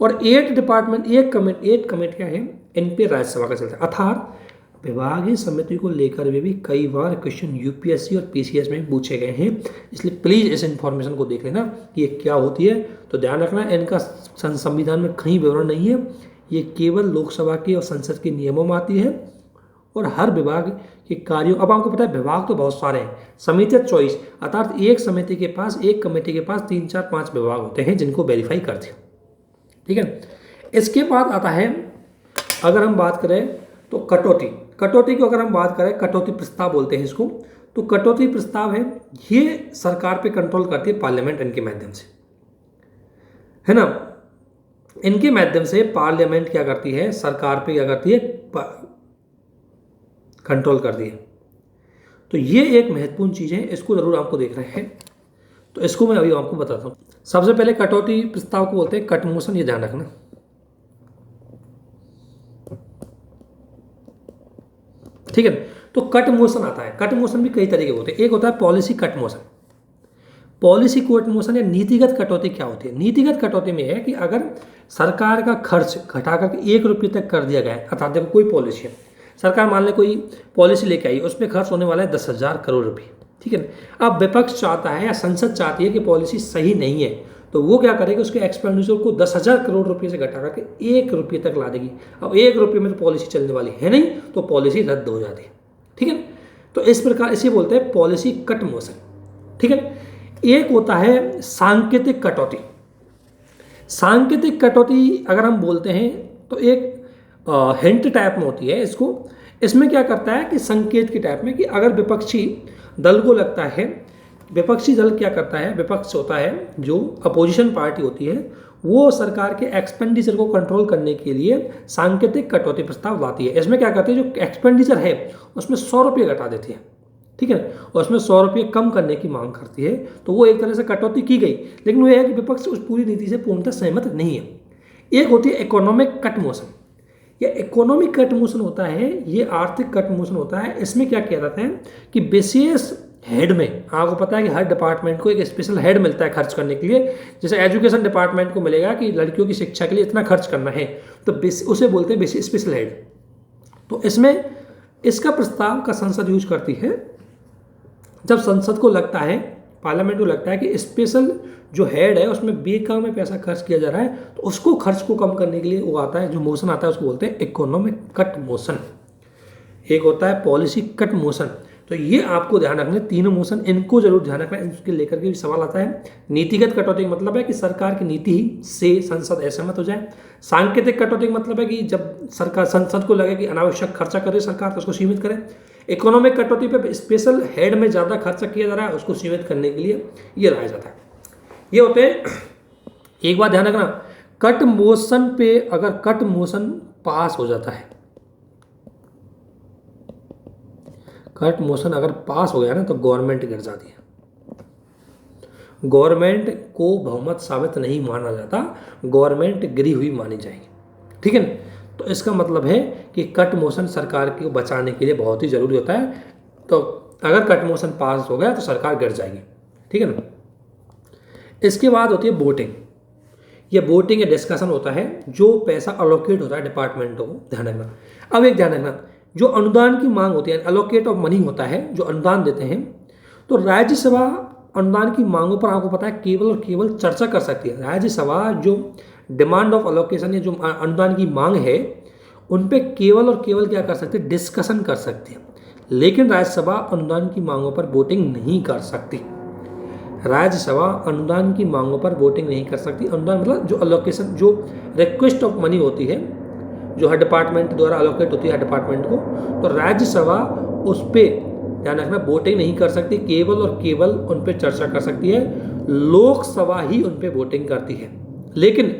और 8 कमेटियाँ हैं इन पर राज्यसभा का चलता है। अर्थात विभागीय समिति को लेकर भी कई बार क्वेश्चन यूपीएससी और पीसीएस में पूछे गए हैं, इसलिए प्लीज़ इस इन्फॉर्मेशन को देख लेना कि ये क्या होती है। तो ध्यान रखना इनका संविधान में कहीं विवरण नहीं है, ये केवल लोकसभा के और संसद के नियमों में आती है। और हर विभाग के कार्यों, अब आपको पता है विभाग तो बहुत सारे हैं, समितियाँ 24, अर्थात एक समिति के पास, एक कमेटी के पास 3, 4, 5 विभाग होते हैं जिनको वेरीफाई करते हैं, ठीक है। इसके बाद आता है अगर हम बात करें तो कटौती की अगर हम बात करें, कटौती प्रस्ताव बोलते हैं इसको। तो कटौती प्रस्ताव है, ये सरकार पे कंट्रोल करती है पार्लियामेंट, इनके माध्यम से, है ना। इनके माध्यम से पार्लियामेंट क्या करती है, सरकार पे क्या करती है, कंट्रोल करती है। तो ये एक महत्वपूर्ण चीज़ है, इसको जरूर आपको देख रहे हैं। तो इसको मैं अभी आपको बताता हूँ। सबसे पहले कटौती प्रस्ताव को बोलते हैं कट मोशन, ये ध्यान रखना, ठीक है। तो कट मोशन आता है, कट मोशन भी कई तरीके के होते हैं। एक होता है policy cut motion. Policy cut motion या नीतिगत कटौती क्या होती है? नीतिगत कटौती में है कि अगर सरकार का खर्च घटा करके 1 रुपये तक कर दिया गया है, अर्थात देखो कोई पॉलिसी है, सरकार मान ले कोई पॉलिसी लेके आई, उसमें खर्च होने वाला है 10,000 करोड़ रुपये, ठीक है। अब विपक्ष चाहता है या संसद चाहती है कि पॉलिसी सही नहीं है, तो वो क्या करेगी, उसके एक्सपेंडिचर को 10,000 करोड़ रुपये से घटा करके 1 रुपये तक ला देगी। अब 1 रुपये में तो पॉलिसी चलने वाली है नहीं, तो पॉलिसी रद्द हो जाती है, ठीक है। तो इस प्रकार इसे बोलते हैं पॉलिसी कट मोशन, ठीक है। एक होता है सांकेतिक कटौती। सांकेतिक कटौती अगर हम बोलते हैं तो एक हिंट टाइप में होती है इसमें क्या करता है कि संकेत के टाइप में, कि अगर विपक्षी दल को लगता है, विपक्षी दल क्या करता है, विपक्ष होता है जो अपोजिशन पार्टी होती है, वो सरकार के एक्सपेंडिचर को कंट्रोल करने के लिए सांकेतिक कटौती प्रस्ताव लाती है। इसमें क्या करती है, जो एक्सपेंडिचर है उसमें 100 रुपये घटा देती है, ठीक है, और उसमें 100 रुपये कम करने की मांग करती है, तो वो एक तरह से कटौती की गई, लेकिन वो है कि विपक्ष उस पूरी नीति से पूर्णतः सहमत नहीं है। एक होती है इकोनॉमिक कट मोशन। ये इकोनॉमिक कट मोशन होता है, ये आर्थिक कट मोशन होता है। इसमें क्या किया जाता है कि विशेष हेड में, आपको पता है कि हर डिपार्टमेंट को एक स्पेशल हेड मिलता है खर्च करने के लिए। जैसे एजुकेशन डिपार्टमेंट को मिलेगा कि लड़कियों की शिक्षा के लिए इतना खर्च करना है, तो उसे बोलते हैं स्पेशल हेड। तो इसमें इसका प्रस्ताव का संसद यूज करती है जब संसद को लगता है, पार्लियामेंट को लगता है कि स्पेशल जो हेड है उसमें बेकार में पैसा खर्च किया जा रहा है, तो उसको खर्च को कम करने के लिए वो आता है, जो मोशन आता है उसको बोलते हैं इकोनॉमिक कट मोशन। एक होता है पॉलिसी कट मोशन। तो ये आपको ध्यान रखना, तीनों मोशन इनको जरूर ध्यान रखना, इसके लेकर के भी सवाल आता है। नीतिगत कटौती का मतलब है कि सरकार की नीति से संसद असहमत हो जाए। सांकेतिक कटौती का मतलब है कि जब सरकार, संसद को लगे कि अनावश्यक खर्चा करे सरकार, तो उसको सीमित करे। इकोनॉमिक कटौती पे स्पेशल हेड में ज़्यादा खर्चा किया जा रहा है, उसको सीमित करने के लिए ये लाया जाता है। ये होते हैं। एक बात ध्यान रखना, कट मोशन पे अगर कट मोशन पास हो जाता है, कट मोशन अगर पास हो गया ना, तो गवर्नमेंट गिर जाती है। गवर्नमेंट को बहुमत साबित नहीं माना जाता, गवर्नमेंट गिरी हुई मानी जाएगी, ठीक है ना। तो इसका मतलब है कि कट मोशन सरकार को बचाने के लिए बहुत ही जरूरी होता है। तो अगर कट मोशन पास हो गया तो सरकार गिर जाएगी, ठीक है ना। इसके बाद होती है वोटिंग। ये वोटिंग या डिस्कशन होता है, जो पैसा अलोकेट होता है डिपार्टमेंटों को, ध्यान रखना। अब एक ध्यान रखना, जो अनुदान की मांग होती है, अलोकेट ऑफ मनी होता है, जो अनुदान देते हैं, तो राज्यसभा अनुदान की मांगों पर आपको पता है केवल और केवल चर्चा कर सकती है। राज्यसभा जो डिमांड ऑफ अलोकेशन या जो अनुदान की मांग है, उन पे केवल और केवल क्या कर सकते हैं, डिस्कशन कर सकते हैं। लेकिन राज्यसभा अनुदान की मांगों पर वोटिंग नहीं कर सकती। राज्यसभा अनुदान की मांगों पर वोटिंग नहीं कर सकती। अनुदान मतलब जो अलोकेशन, जो रिक्वेस्ट ऑफ मनी होती है, जो हर डिपार्टमेंट द्वारा अलोकेट होती है हर डिपार्टमेंट को, तो राज्यसभा उस पर ध्यान रखना वोटिंग नहीं कर सकती, केवल और केवल उन पर चर्चा कर सकती है। लोकसभा ही उन पर वोटिंग करती है। लेकिन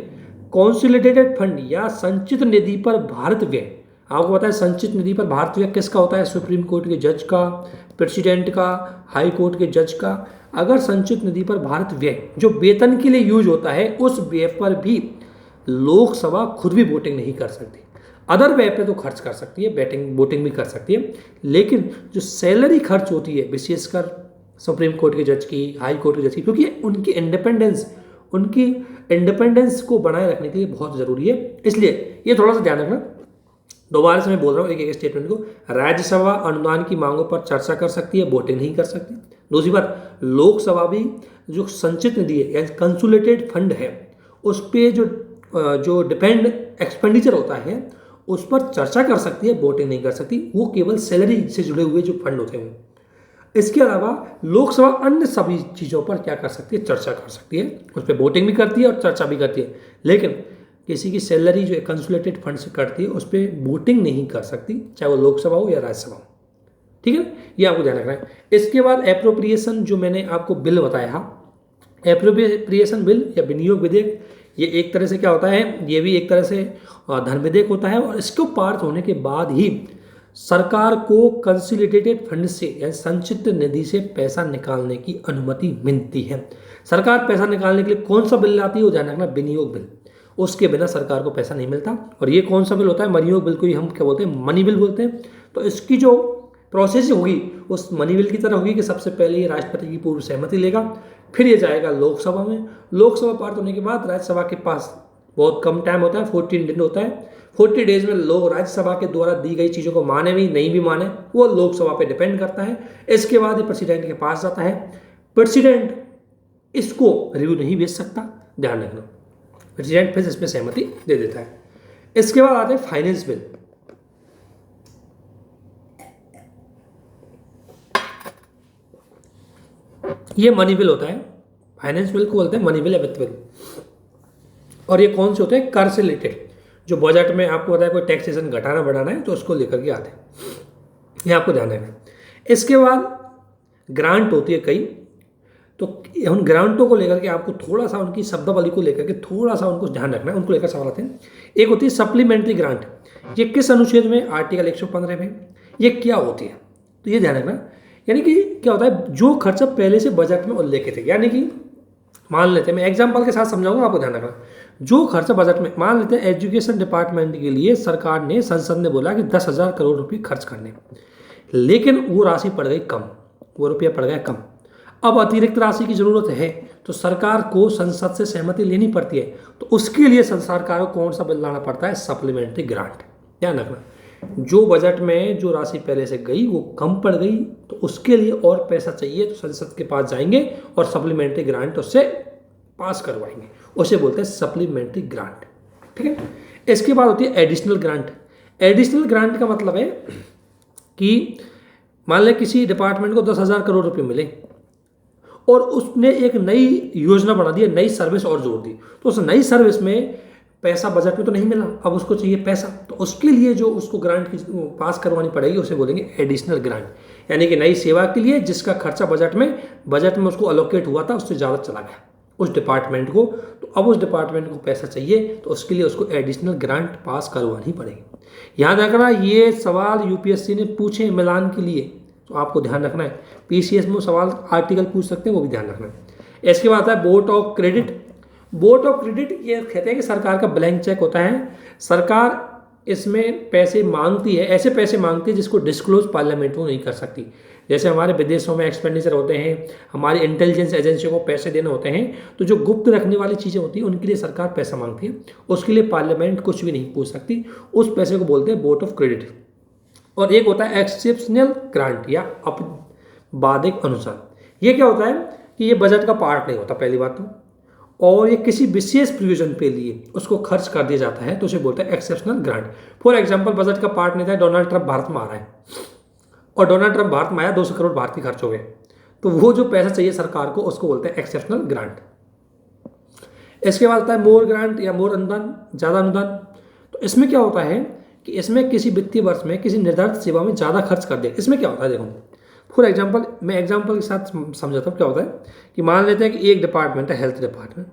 कॉन्सोलिडेटेड फंड या संचित निधि पर भारत व्यय, आपको पता है संचित निधि पर भारत व्यय किसका होता है, सुप्रीम कोर्ट के जज का, प्रेसिडेंट का, हाई कोर्ट के जज का। अगर संचित निधि पर भारत व्यय जो वेतन के लिए यूज होता है, उस व्यय पर भी लोकसभा खुद भी वोटिंग नहीं कर सकती। अदर व्यय पे तो खर्च कर सकती है, वोटिंग भी कर सकती है, लेकिन जो सैलरी खर्च होती है, विशेषकर सुप्रीम कोर्ट के जज की, हाई कोर्ट के जज की, क्योंकि उनकी इंडिपेंडेंस को बनाए रखने के लिए बहुत जरूरी है। इसलिए ये थोड़ा सा ध्यान रखना। दोबारा से मैं बोल रहा हूँ एक एक स्टेटमेंट को। राज्यसभा अनुदान की मांगों पर चर्चा कर सकती है, वोटिंग नहीं कर सकती। दूसरी बात, लोकसभा भी जो संचित निधि है या कंसोलिडेटेड फंड है, उस पर जो डिपेंड एक्सपेंडिचर होता है उस पर चर्चा कर सकती है, वोटिंग नहीं कर सकती। वो केवल सैलरी से जुड़े हुए जो फंड होते हैं। इसके अलावा लोकसभा अन्य सभी चीज़ों पर क्या कर सकती है, चर्चा कर सकती है, उस पर वोटिंग भी करती है और चर्चा भी करती है। लेकिन किसी की सैलरी जो कंसोलिडेटेड फंड से कटती है, उस पर वोटिंग नहीं कर सकती, चाहे वो लोकसभा हो या राज्यसभा हो, ठीक है। ये आपको ध्यान रखना है। इसके बाद एप्रोप्रिएशन, जो मैंने आपको बिल बताया, एप्रोप्रिएशन बिल या विनियोग विधेयक, ये एक तरह से क्या होता है, ये भी एक तरह से धन विधेयक होता है। और इसको पारित होने के बाद ही सरकार को कंसोलिडेटेड फंड से या संचित निधि से पैसा निकालने की अनुमति मिलती है। सरकार पैसा निकालने के लिए कौन सा बिल लाती है, वो ध्यान रखना, विनियोग बिल। उसके बिना सरकार को पैसा नहीं मिलता। और ये कौन सा बिल होता है, विनियोग बिल को ही हम क्या बोलते हैं, मनी बिल बोलते हैं। तो इसकी जो प्रोसेस होगी उस मनी बिल की तरह होगी कि सबसे पहले ये राष्ट्रपति की पूर्व सहमति लेगा, फिर ये जाएगा लोकसभा में। लोकसभा पारित होने के बाद राज्यसभा के पास बहुत कम टाइम होता है, 14 दिन होता है। 40 डेज में लोग राज्यसभा के द्वारा दी गई चीज़ों को माने भी नहीं भी माने, वो लोकसभा पे डिपेंड करता है। इसके बाद ये प्रेसिडेंट के पास जाता है। प्रेसिडेंट इसको रिव्यू नहीं भेज सकता, ध्यान रखना। प्रेसिडेंट फिर इस पर सहमति दे देता है। इसके बाद आते हैं फाइनेंस बिल। ये मनी बिल होता है। फाइनेंस बिल को बोलते हैं मनी बिल या वित्त बिल। और ये कौन से होते हैं, कर से रिलेटेड, जो बजट में आपको पता है कोई टैक्सेशन घटाना बढ़ाना है तो उसको लेकर के आते हैं, ये आपको ध्यान रखना है। इसके बाद ग्रांट होती है कई, तो उन ग्रांटों को लेकर के आपको थोड़ा सा उनकी शब्दावली को लेकर के थोड़ा सा उनको ध्यान रखना है, उनको लेकर सवाल आते हैं। एक होती है सप्लीमेंट्री ग्रांट। ये किस अनुच्छेद में, आर्टिकल 115 में। ये क्या होती है, तो ये ध्यान रखना। यानी कि क्या होता है, जो खर्चा पहले से बजट में उल्लेखित है, यानी कि मान लेते हैं, मैं एग्जांपल के साथ समझाऊंगा, आपको ध्यान रखना। जो खर्चा बजट में, मान लेते हैं एजुकेशन डिपार्टमेंट के लिए सरकार ने, संसद ने बोला कि 10,000 करोड़ रुपये खर्च करने, लेकिन वो राशि पड़ गई कम, वो रुपया पड़ गया कम। अब अतिरिक्त राशि की जरूरत है तो सरकार को संसद से सहमति लेनी पड़ती है, तो उसके लिए सरकार को कौन सा बिल लाना पड़ता है, सप्लीमेंट्री ग्रांट। ध्यान रखना, जो बजट में जो राशि पहले से गई वो कम पड़ गई, तो उसके लिए और पैसा चाहिए तो संसद के पास जाएंगे और सप्लीमेंट्री ग्रांट उससे पास करवाएंगे, उसे बोलते हैं सप्लीमेंट्री ग्रांट। ठीक है। इसके बाद होती है एडिशनल ग्रांट। एडिशनल ग्रांट का मतलब है कि मान लें किसी डिपार्टमेंट को 10,000 करोड़ रुपए मिले और उसने एक नई योजना बना दी, नई सर्विस और जोड़ दी, तो उस नई सर्विस में पैसा बजट में तो नहीं मिला, अब उसको चाहिए पैसा, तो उसके लिए जो उसको ग्रांट की पास करवानी पड़ेगी उसे बोलेंगे एडिशनल ग्रांट। यानी कि नई सेवा के लिए जिसका खर्चा बजट में उसको अलोकेट हुआ था, उससे ज़्यादा चला गया उस डिपार्टमेंट को, तो अब उस डिपार्टमेंट को पैसा चाहिए तो उसके लिए उसको एडिशनल ग्रांट पास करवानी पड़ेगी। याद रखना, ये सवाल यूपीएससी ने पूछे मिलान के लिए, तो आपको ध्यान रखना है। पीसीएस में सवाल आर्टिकल पूछ सकते हैं, वो भी ध्यान रखना है। इसके बाद आता है vote of credit. Vote of credit ये कहते हैं कि सरकार का ब्लैंक चेक होता है, सरकार इसमें पैसे मांगती है, ऐसे पैसे मांगती है जिसको डिस्क्लोज पार्लियामेंट में नहीं कर सकती। जैसे हमारे विदेशों में एक्सपेंडिचर होते हैं, हमारी इंटेलिजेंस एजेंसियों को पैसे देने होते हैं, तो जो गुप्त रखने वाली चीज़ें होती हैं उनके लिए सरकार पैसा मांगती है, उसके लिए पार्लियामेंट कुछ भी नहीं पूछ सकती, उस पैसे को बोलते हैं वोट ऑफ क्रेडिट। और एक होता है एक्सेप्शनल ग्रांट या आपदादिक अनुसार। ये क्या होता है कि ये बजट का पार्ट नहीं होता पहली बात तो, और ये किसी विशेष प्रयोजन पे लिए उसको खर्च कर दिया जाता है, तो उसे बोलते हैं exceptional grant. For example, budget का पार्ट नहीं था, डोनाल्ड ट्रंप भारत में आ रहा है और डोनाल्ड ट्रंप भारत में आया, 200 करोड़ भारत के खर्च हो गए, तो वो जो पैसा चाहिए सरकार को उसको बोलते हैं एक्सेप्शनल ग्रांट। इसके बाद आता है मोर ग्रांट या मोर अनुदान, ज़्यादा अनुदान। तो इसमें क्या होता है कि इसमें किसी वित्तीय वर्ष में किसी निर्धारित सेवा में ज़्यादा खर्च कर दे। इसमें क्या होता है, देखो फॉर एग्जांपल, मैं एग्जांपल के साथ समझाता हूँ। क्या होता है कि मान लेते हैं कि एक डिपार्टमेंट है, हेल्थ डिपार्टमेंट,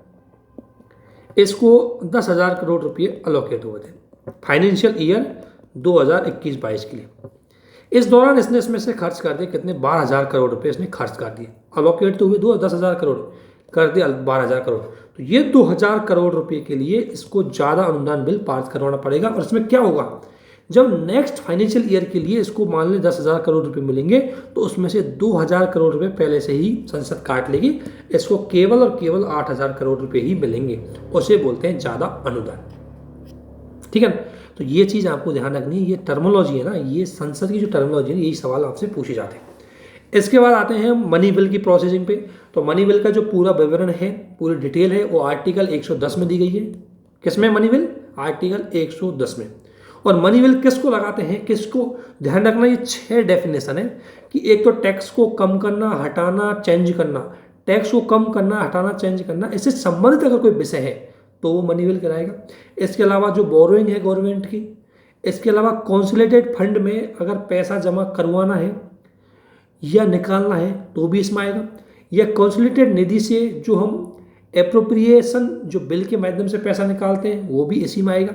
इसको 10,000 करोड़ रुपये अलोकेट हुए थे फाइनेंशियल ईयर 2021-22 के लिए। इस दौरान इसने इसमें से खर्च कर दिए कितने, 12,000 करोड़ रुपए इसने खर्च कर दिए। अलोकेट तो हुए 10,000 करोड़, कर दिया 12,000 करोड़, तो ये 2,000 करोड़ रुपए के लिए इसको ज़्यादा अनुदान बिल पास करवाना पड़ेगा। और इसमें क्या होगा, जब नेक्स्ट फाइनेंशियल ईयर के लिए इसको मान लें 10,000 करोड़ रुपए मिलेंगे, तो उसमें से 2,000 करोड़ रुपए पहले से ही संसद काट लेगी, इसको केवल और केवल 8,000 करोड़ रुपए ही मिलेंगे, उसे बोलते हैं ज़्यादा अनुदान। ठीक है, तो ये चीज़ आपको ध्यान रखनी है। ये टर्मोलॉजी है ना, ये संसद की जो टर्मोलॉजी है, यही सवाल आपसे पूछे जाते हैं। इसके बाद आते हैं मनी बिल की प्रोसेसिंग पे। तो मनी बिल का जो पूरा विवरण है, पूरी डिटेल है, वो आर्टिकल 110 में दी गई है। किसमें मनी बिल, आर्टिकल 110 में। और मनी बिल किसको लगाते हैं, किसको, ध्यान रखना ये 6 डेफिनेशन है कि एक तो टैक्स को कम करना, हटाना, चेंज करना, टैक्स को कम करना, हटाना, चेंज करना, इससे संबंधित अगर कोई विषय है तो वो मनी बिल कराएगा। इसके अलावा जो बोरोइंग है गवर्नमेंट की, इसके अलावा कॉन्सोलिडेटेड फंड में अगर पैसा जमा करवाना है या निकालना है तो भी इसमें आएगा, या कॉन्सोलिडेटेड निधि से जो हम एप्रोप्रिएशन जो बिल के माध्यम से पैसा निकालते हैं वो भी इसी में आएगा।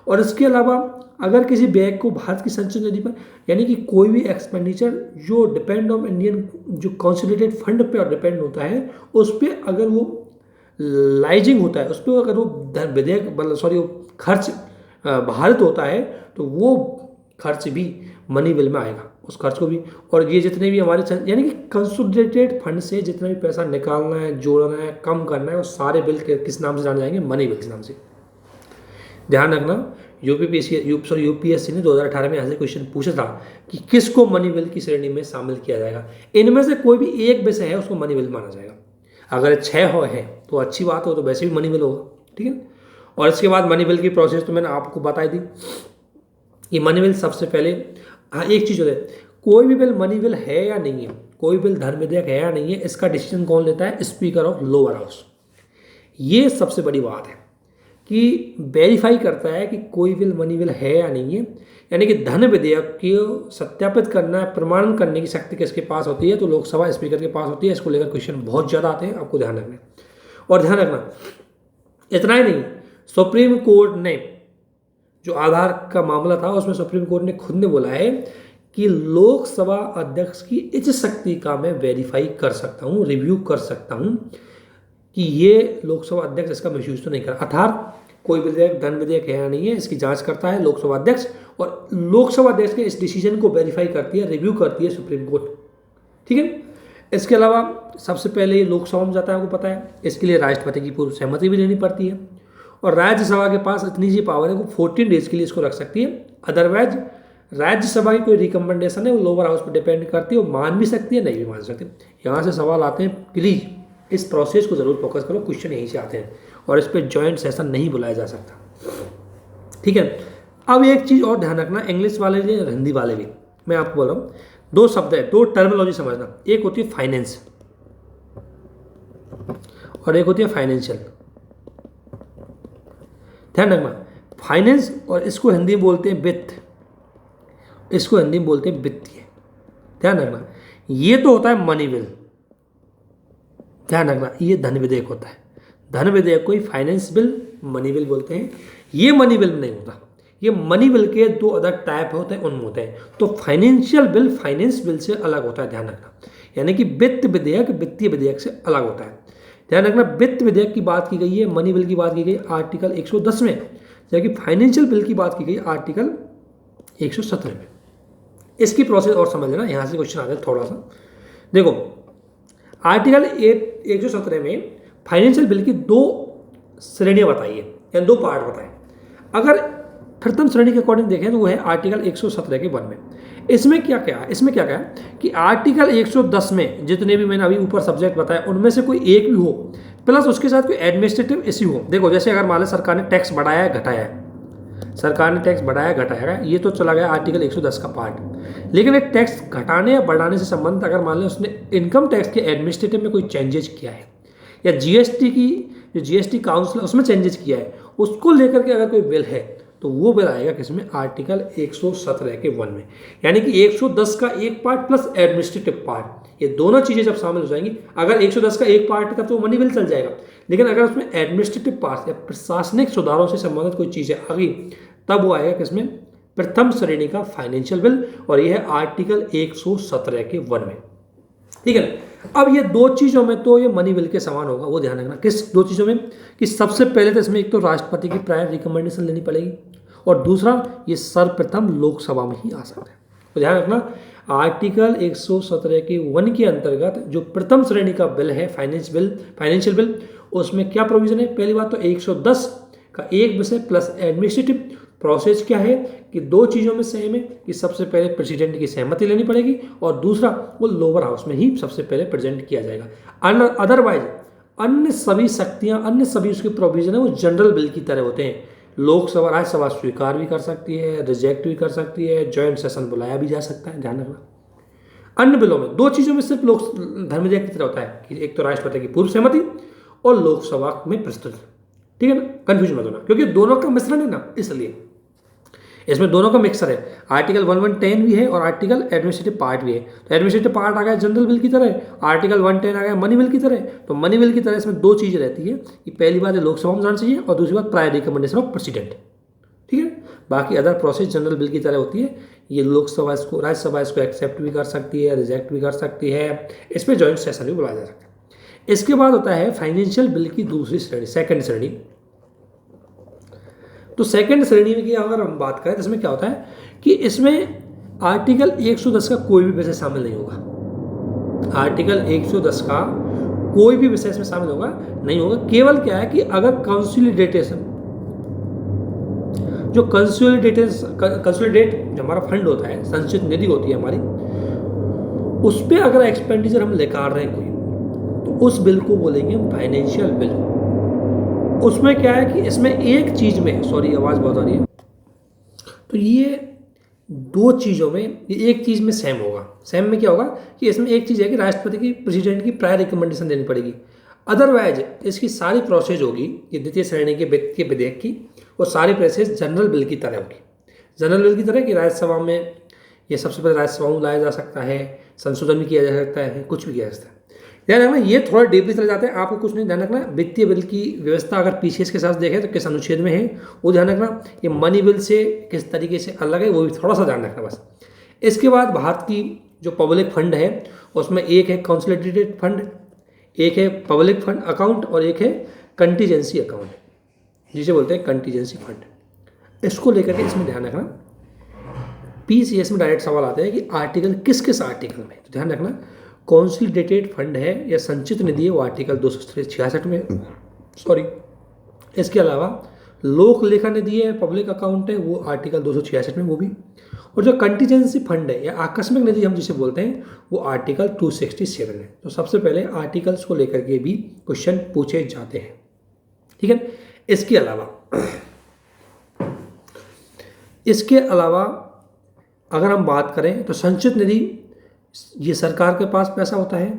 और इसके अलावा अगर किसी व्यय को भारत की संचित निधि पर, यानी कि कोई भी एक्सपेंडिचर जो डिपेंड ऑन इंडियन जो कॉन्सोलिडेटेड फंड पे डिपेंड होता है, उस पर अगर वो लाइजिंग होता है, उस पर अगर वो विधेयक वो खर्च भारत होता है, तो वो खर्च भी मनी बिल में आएगा, उस खर्च को भी। और ये जितने भी हमारे यानी कि कंसोलिडेटेड फंड से जितना भी पैसा निकालना है, जोड़ना है, कम करना है, वो सारे बिल किस नाम से जाने जाएंगे, मनी बिल के नाम से। ध्यान रखना, यूपीएससी ने 2018 में यहाँ से क्वेश्चन पूछा था कि किसको मनी बिल की श्रेणी में शामिल किया जाएगा। इनमें से कोई भी एक विषय है उसको मनी बिल माना जाएगा। अगर 6 है तो अच्छी बात हो, तो वैसे भी मनी बिल होगा। ठीक है। और इसके बाद मनी बिल की प्रोसेस तो मैंने आपको बताई थी। ये मनी बिल सबसे पहले, हाँ एक चीज़ होता है, कोई भी बिल मनी बिल है या नहीं है, कोई बिल धर्म विधेयक है या नहीं है, इसका डिसीजन कौन लेता है, स्पीकर ऑफ लोअर हाउस। ये सबसे बड़ी बात है कि वेरीफाई करता है कि कोई बिल मनी बिल है या नहीं है। यानी कि धन विधेयक को सत्यापित करना, प्रमाण करने की शक्ति किसके पास होती है, तो लोकसभा स्पीकर के पास होती है। इसको लेकर क्वेश्चन बहुत ज़्यादा आते हैं, आपको ध्यान रखना। और ध्यान रखना इतना ही नहीं, सुप्रीम कोर्ट ने जो आधार का मामला था उसमें सुप्रीम कोर्ट ने खुद ने बोला है कि लोकसभा अध्यक्ष की इच्छ शक्ति का मैं वेरीफाई कर सकता हूँ, रिव्यू कर सकता हूँ कि ये लोकसभा अध्यक्ष इसका मिसयूज तो नहीं कर, अर्थात कोई विधेयक धन विधेयक है या नहीं है इसकी जांच करता है लोकसभा अध्यक्ष, और लोकसभा अध्यक्ष के इस डिसीजन को वेरीफाई करती है, रिव्यू करती है सुप्रीम कोर्ट। ठीक है। इसके अलावा सबसे पहले ये लोकसभा में जाता है, आपको पता है, इसके लिए राष्ट्रपति की पूर्व सहमति भी लेनी पड़ती है, और राज्यसभा के पास इतनी सी पावर है वो 14 डेज के लिए इसको रख सकती है। अदरवाइज राज्यसभा की कोई रिकमेंडेशन है वो लोअर हाउस पर डिपेंड करती है, वो मान भी सकती है, नहीं भी मान सकती। यहाँ से सवाल आते हैं, प्लीज इस प्रोसेस को जरूर फोकस करो, क्वेश्चन यहीं से आते हैं, और इस पर ज्वाइंट सेशन नहीं बुलाया जा सकता। ठीक है। अब एक चीज़ और ध्यान रखना, इंग्लिश वाले भी और हिंदी वाले भी, मैं आपको बोल रहा हूँ, दो शब्द है, दो टर्मिनोलॉजी समझना, एक होती है फाइनेंस और एक होती है फाइनेंशियल। ध्यान रखना, फाइनेंस, और इसको हिंदी में बोलते हैं वित्त, इसको हिंदी में बोलते हैं वित्तीय। ध्यान रखना, ये तो होता है मनी बिल। ध्यान रखना, ये धन विधेयक होता है, धन विधेयक को ही फाइनेंस बिल, मनी बिल बोलते हैं। ये मनी बिल नहीं होता, ये मनी बिल के दो अदर टाइप होते हैं, उनमें होते हैं। तो फाइनेंशियल बिल फाइनेंस बिल से अलग होता है, ध्यान रखना, यानी कि वित्त विधेयक वित्तीय विधेयक से अलग होता है। ध्यान रखना, वित्त विधेयक की बात की गई है, मनी बिल की बात की गई आर्टिकल 110 में, जबकि फाइनेंशियल बिल की बात की गई आर्टिकल 117 में। इसकी प्रोसेस और समझ लेना, यहाँ से क्वेश्चन आता है थोड़ा सा। देखो, आर्टिकल 117 में फाइनेंशियल बिल की दो श्रेणियाँ बताई है, या दो पार्ट बताए। अगर प्रथम श्रेणी के अकॉर्डिंग देखें तो वो है आर्टिकल 117 के 1 में। इसमें क्या क्या है, इसमें क्या क्या है कि आर्टिकल 110 में जितने भी मैंने अभी ऊपर सब्जेक्ट बताए उनमें से कोई एक भी हो, प्लस उसके साथ कोई एडमिनिस्ट्रेटिव इश्यू हो। देखो, जैसे अगर मान लो सरकार ने टैक्स बढ़ाया है घटाया है, सरकार ने टैक्स बढ़ाया घटाया है, ये तो चला गया आर्टिकल 110 का पार्ट। लेकिन एक टैक्स घटाने या बढ़ाने से संबंधित अगर मान लो उसने इनकम टैक्स के एडमिनिस्ट्रेटिव में कोई चेंजेस किया है, या जीएसटी की जो जीएसटी काउंसिल उसमें चेंजेस किया है, उसको लेकर के अगर कोई बिल है तो वो बिल आएगा किसमें, आर्टिकल 117 के 1 में। यानी कि 110 का एक पार्ट प्लस एडमिनिस्ट्रेटिव पार्ट, ये दोनों चीज़ें जब शामिल हो जाएंगी, अगर 110 का एक पार्ट का तो मनी बिल चल जाएगा, लेकिन अगर उसमें एडमिनिस्ट्रेटिव पार्ट या प्रशासनिक सुधारों से संबंधित कोई चीज़ें आ गई तब वो आएगा किसमें, प्रथम श्रेणी का फाइनेंशियल बिल, और यह है आर्टिकल 117 के 1 में। ठीक है। अब ये दो चीज़ों में तो ये मनी बिल के समान होगा, वो ध्यान रखना। किस दो चीज़ों में, कि सबसे पहले तो इसमें एक तो राष्ट्रपति की प्रायर रिकमेंडेशन लेनी पड़ेगी, और दूसरा ये सर्वप्रथम लोकसभा में ही आ सकता है। तो ध्यान रखना, आर्टिकल 117 के 1 के अंतर्गत जो प्रथम श्रेणी का बिल है फाइनेंशियल बिल, उसमें क्या प्रोविजन है। पहली बात तो 110 का एक विषय प्लस एडमिनिस्ट्रेटिव प्रोसेस क्या है कि दो चीज़ों में सेम है कि सबसे पहले प्रेसिडेंट की सहमति लेनी पड़ेगी, और दूसरा वो लोअर हाउस में ही सबसे पहले प्रेजेंट किया जाएगा। अदरवाइज अन्य सभी शक्तियाँ, अन्य सभी उसके प्रोविजन है वो जनरल बिल की तरह होते हैं। लोकसभा राज्यसभा स्वीकार भी कर सकती है, रिजेक्ट भी कर सकती है, जॉइंट सेशन बुलाया भी जा सकता है। ध्यान रखना, अन्य बिलों में दो चीज़ों में सिर्फ लोक धर्म विधेयक की तरह होता है कि एक तो राष्ट्रपति की पूर्व सहमति और लोकसभा में प्रस्तुत। ठीक है ना, कंफ्यूजन मत होना, क्योंकि दोनों का मिश्रण है ना, इसलिए इसमें दोनों का मिक्सर है। आर्टिकल 1110 भी है और आर्टिकल एडमिनिस्ट्रेटिव पार्ट भी है। तो एडमिनिस्ट्रेटिव पार्ट आ गया जनरल बिल की तरह, आर्टिकल 110 आ गया मनी बिल की तरह। तो मनी बिल की तरह इसमें दो चीज़ें रहती है कि पहली बात है लोकसभा में जाना चाहिए, और दूसरी बात प्रायर रिकमेंडेशन ऑफ प्रेसिडेंट। ठीक है। बाकी अदर प्रोसेस जनरल बिल की तरह होती है। ये लोकसभा इसको, राज्यसभा इसको एक्सेप्ट भी कर सकती है, रिजेक्ट भी कर सकती है, इस पर जॉइंट सेशन भी बुलाया जा सकता है। इसके बाद होता है फाइनेंशियल बिल की दूसरी श्रेणी, सेकेंड श्रेणी। तो सेकंड श्रेणी में की अगर हम बात करें तो इसमें क्या होता है कि इसमें आर्टिकल 110 का कोई भी विषय शामिल नहीं होगा। आर्टिकल 110 का कोई भी विषय इसमें शामिल होगा नहीं होगा। केवल क्या है कि अगर कंसोलिडेटेशन, जो कंसोलिडेट जो हमारा फंड होता है, संचित निधि होती है हमारी, उस पर अगर एक्सपेंडिचर हम लेकर रहे हैं कोई, तो उस बिल को बोलेंगे हम फाइनेंशियल बिल। उसमें क्या है कि इसमें एक चीज़ में, सॉरी आवाज़ बहुत आ रही है, तो ये दो चीज़ों में, ये एक चीज़ में सेम होगा। सेम में क्या होगा कि इसमें एक चीज़ है कि राष्ट्रपति की प्रेसिडेंट की प्रायर रिकमेंडेशन देनी पड़ेगी। अदरवाइज इसकी सारी प्रोसेस होगी ये द्वितीय श्रेणी के व्यक्ति के विधेयक की, और सारी प्रोसेस जनरल बिल की तरह होगी। जनरल बिल की तरह कि राज्यसभा में ये सबसे पहले राज्यसभा में लाया जा सकता है, संशोधन भी किया जा सकता है, कुछ भी किया जा सकता है। ध्यान रखना, ये थोड़ा डीपली चले जाते हैं, आपको कुछ नहीं ध्यान रखना। वित्तीय बिल की व्यवस्था अगर पीछे के साथ देखें तो किस अनुच्छेद में है वो ध्यान रखना। ये मनी बिल से किस तरीके से अलग है वो भी थोड़ा सा ध्यान रखना बस। इसके बाद भारत की जो पब्लिक फंड है उसमें एक है कंसोलिडेटेड फंड, एक है पब्लिक फंड अकाउंट और एक है कंटीजेंसी अकाउंट, जिसे बोलते हैं कंटीजेंसी फंड। इसको लेकर के इसमें ध्यान रखना, पीसीएस में डायरेक्ट सवाल आता है कि आर्टिकल किस किस आर्टिकल में, तो ध्यान रखना कंसोलिडेटेड फंड है या संचित निधि है वो आर्टिकल 266 में, सॉरी। इसके अलावा लोक लेखा निधि है, पब्लिक अकाउंट है, वो आर्टिकल 266 में वो भी, और जो कंटीजेंसी फंड है या आकस्मिक निधि हम जिसे बोलते हैं वो आर्टिकल 267 है। तो सबसे पहले आर्टिकल्स को लेकर के भी क्वेश्चन पूछे जाते हैं, ठीक है। इसके अलावा अगर हम बात करें तो संचित निधि, ये सरकार के पास पैसा होता है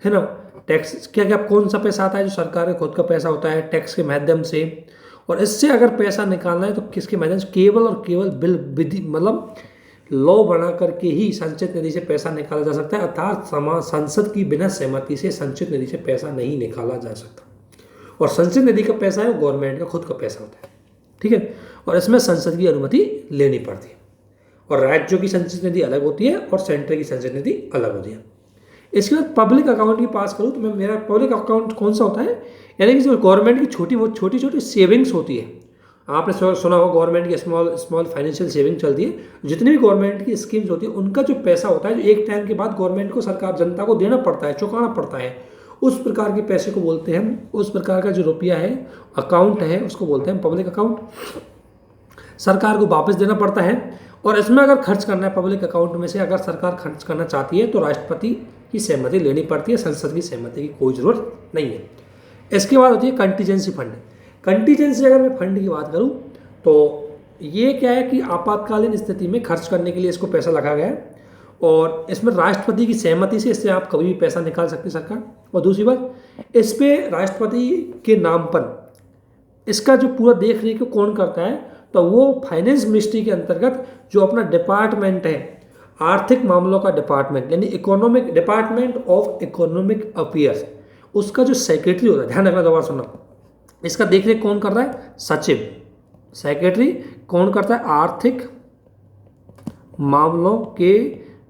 ना, टैक्स क्या क्या कौन सा पैसा आता है जो सरकार का खुद का पैसा होता है टैक्स के माध्यम से, और इससे अगर पैसा निकालना है तो किसके माध्यम से, केवल और केवल बिल विधि मतलब लॉ बना करके ही संचित निधि से पैसा निकाला जा सकता है, अर्थात संसद की बिना सहमति से संचित निधि से पैसा नहीं निकाला जा सकता। और संचित निधि का पैसा है वो गवर्नमेंट का खुद का पैसा होता है, ठीक है, और इसमें संसद की अनुमति लेनी पड़ती है, और राज्यों की संचित निधि अलग होती है और सेंटर की संचित निधि अलग होती है। इसके बाद पब्लिक अकाउंट की पास करूँ तो मैं मेरा पब्लिक अकाउंट कौन सा होता है, यानी कि जो गवर्नमेंट की छोटी छोटी सेविंग्स होती है। आपने सुना होगा गवर्नमेंट की स्मॉल फाइनेंशियल सेविंग चलती है, जितनी भी गवर्नमेंट की स्कीम्स होती है उनका जो पैसा होता है जो एक टाइम के बाद गवर्नमेंट को सरकार जनता को देना पड़ता है, चुकाना पड़ता है, उस प्रकार के पैसे को बोलते हैं हम, उस प्रकार का जो रुपया है अकाउंट है उसको बोलते हैं पब्लिक अकाउंट। सरकार को वापस देना पड़ता है, और इसमें अगर खर्च करना है पब्लिक अकाउंट में से अगर सरकार खर्च करना चाहती है तो राष्ट्रपति की सहमति लेनी पड़ती है, संसद की सहमति की कोई ज़रूरत नहीं है। इसके बाद होती है कंटीजेंसी फंड। कंटीजेंसी अगर मैं फंड की बात करूं तो ये क्या है कि आपातकालीन स्थिति में खर्च करने के लिए इसको पैसा रखा गया है, और इसमें राष्ट्रपति की सहमति से इससे आप कभी भी पैसा निकाल सकते सरकार। और दूसरी बात, इस पर राष्ट्रपति के नाम पर इसका जो पूरा देख रेख कौन करता है, तो वो फाइनेंस मिनिस्ट्री के अंतर्गत जो अपना डिपार्टमेंट है आर्थिक मामलों का डिपार्टमेंट, यानी economic department of economic affairs, उसका जो सेक्रेटरी होता है, ध्यान रखना दोबारा सुनना, इसका देख रेख कौन कर रहा है, सचिव। सेक्रेटरी कौन करता है, आर्थिक मामलों के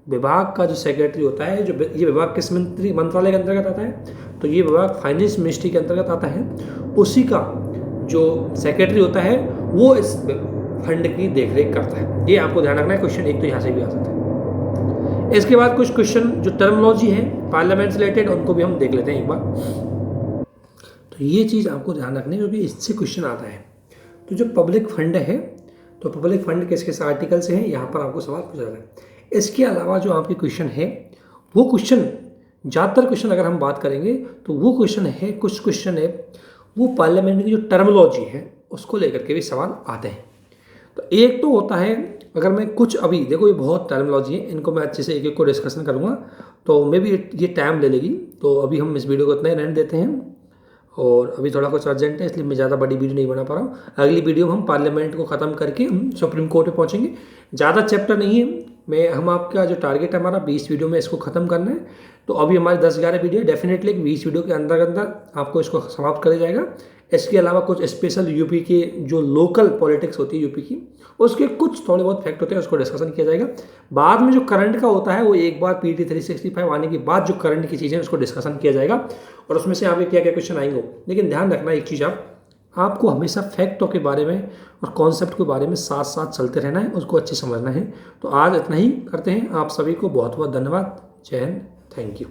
विभाग का जो सेक्रेटरी होता है, जो ये विभाग किस मंत्रालय के अंतर्गत आता है, तो ये विभाग फाइनेंस मिनिस्ट्री के अंतर्गत आता है। उसी का जो सेक्रेटरी होता है वो इस फंड की देखरेख करता है। ये आपको ध्यान रखना है, क्वेश्चन एक तो यहाँ से भी आ सकता है। इसके बाद कुछ क्वेश्चन जो टर्मिनोलॉजी है पार्लियामेंट से रिलेटेड उनको भी हम देख लेते हैं एक बार। तो ये चीज़ आपको ध्यान रखनी है क्योंकि इससे क्वेश्चन आता है। तो जो पब्लिक फंड है, तो पब्लिक फंड किस किस आर्टिकल से है, यहाँ पर आपको सवाल पूछा जाता है। इसके अलावा जो आपके क्वेश्चन है वो क्वेश्चन, ज़्यादातर क्वेश्चन अगर हम बात करेंगे तो वो क्वेश्चन है, कुछ क्वेश्चन है वो पार्लियामेंट की जो टर्मिनोलॉजी है उसको लेकर के भी सवाल आते हैं। तो एक तो होता है, अगर मैं कुछ अभी देखो ये बहुत टर्मिनोलॉजी है, इनको मैं अच्छे से एक एक को डिस्कशन करूँगा तो मे भी ये टाइम ले लेगी। तो अभी हम इस वीडियो को इतना ही रहने देते हैं, और अभी थोड़ा कुछ अर्जेंट है इसलिए मैं ज़्यादा बड़ी वीडियो नहीं बना पा रहा हूँ। अगली वीडियो में हम पार्लियामेंट को ख़त्म करके हम सुप्रीम कोर्ट पे पहुँचेंगे। ज़्यादा चैप्टर नहीं है, हम आपका जो टारगेट है हमारा 20 वीडियो में इसको ख़त्म करना है। तो अभी हमारी 10-11 वीडियो डेफिनेटली 20 वीडियो के अंदर आपको इसको समाप्त कर जाएगा। इसके अलावा कुछ स्पेशल यूपी के जो लोकल पॉलिटिक्स होती है यूपी की, उसके कुछ थोड़े बहुत फैक्ट होते हैं उसको डिस्कशन किया जाएगा। बाद में जो करंट का होता है वो एक बार PT 365 आने के बाद जो करंट की चीज़ें उसको डिस्कशन किया जाएगा, और उसमें से आगे क्या क्या क्वेश्चन आएंगे। लेकिन ध्यान रखना एक चीज़, आपको हमेशा फैक्टों के बारे में और कॉन्सेप्ट के बारे में साथ साथ चलते रहना है, उसको अच्छे समझना है। तो आज इतना ही करते हैं। आप सभी को बहुत बहुत धन्यवाद। जय हिंद, थैंक यू।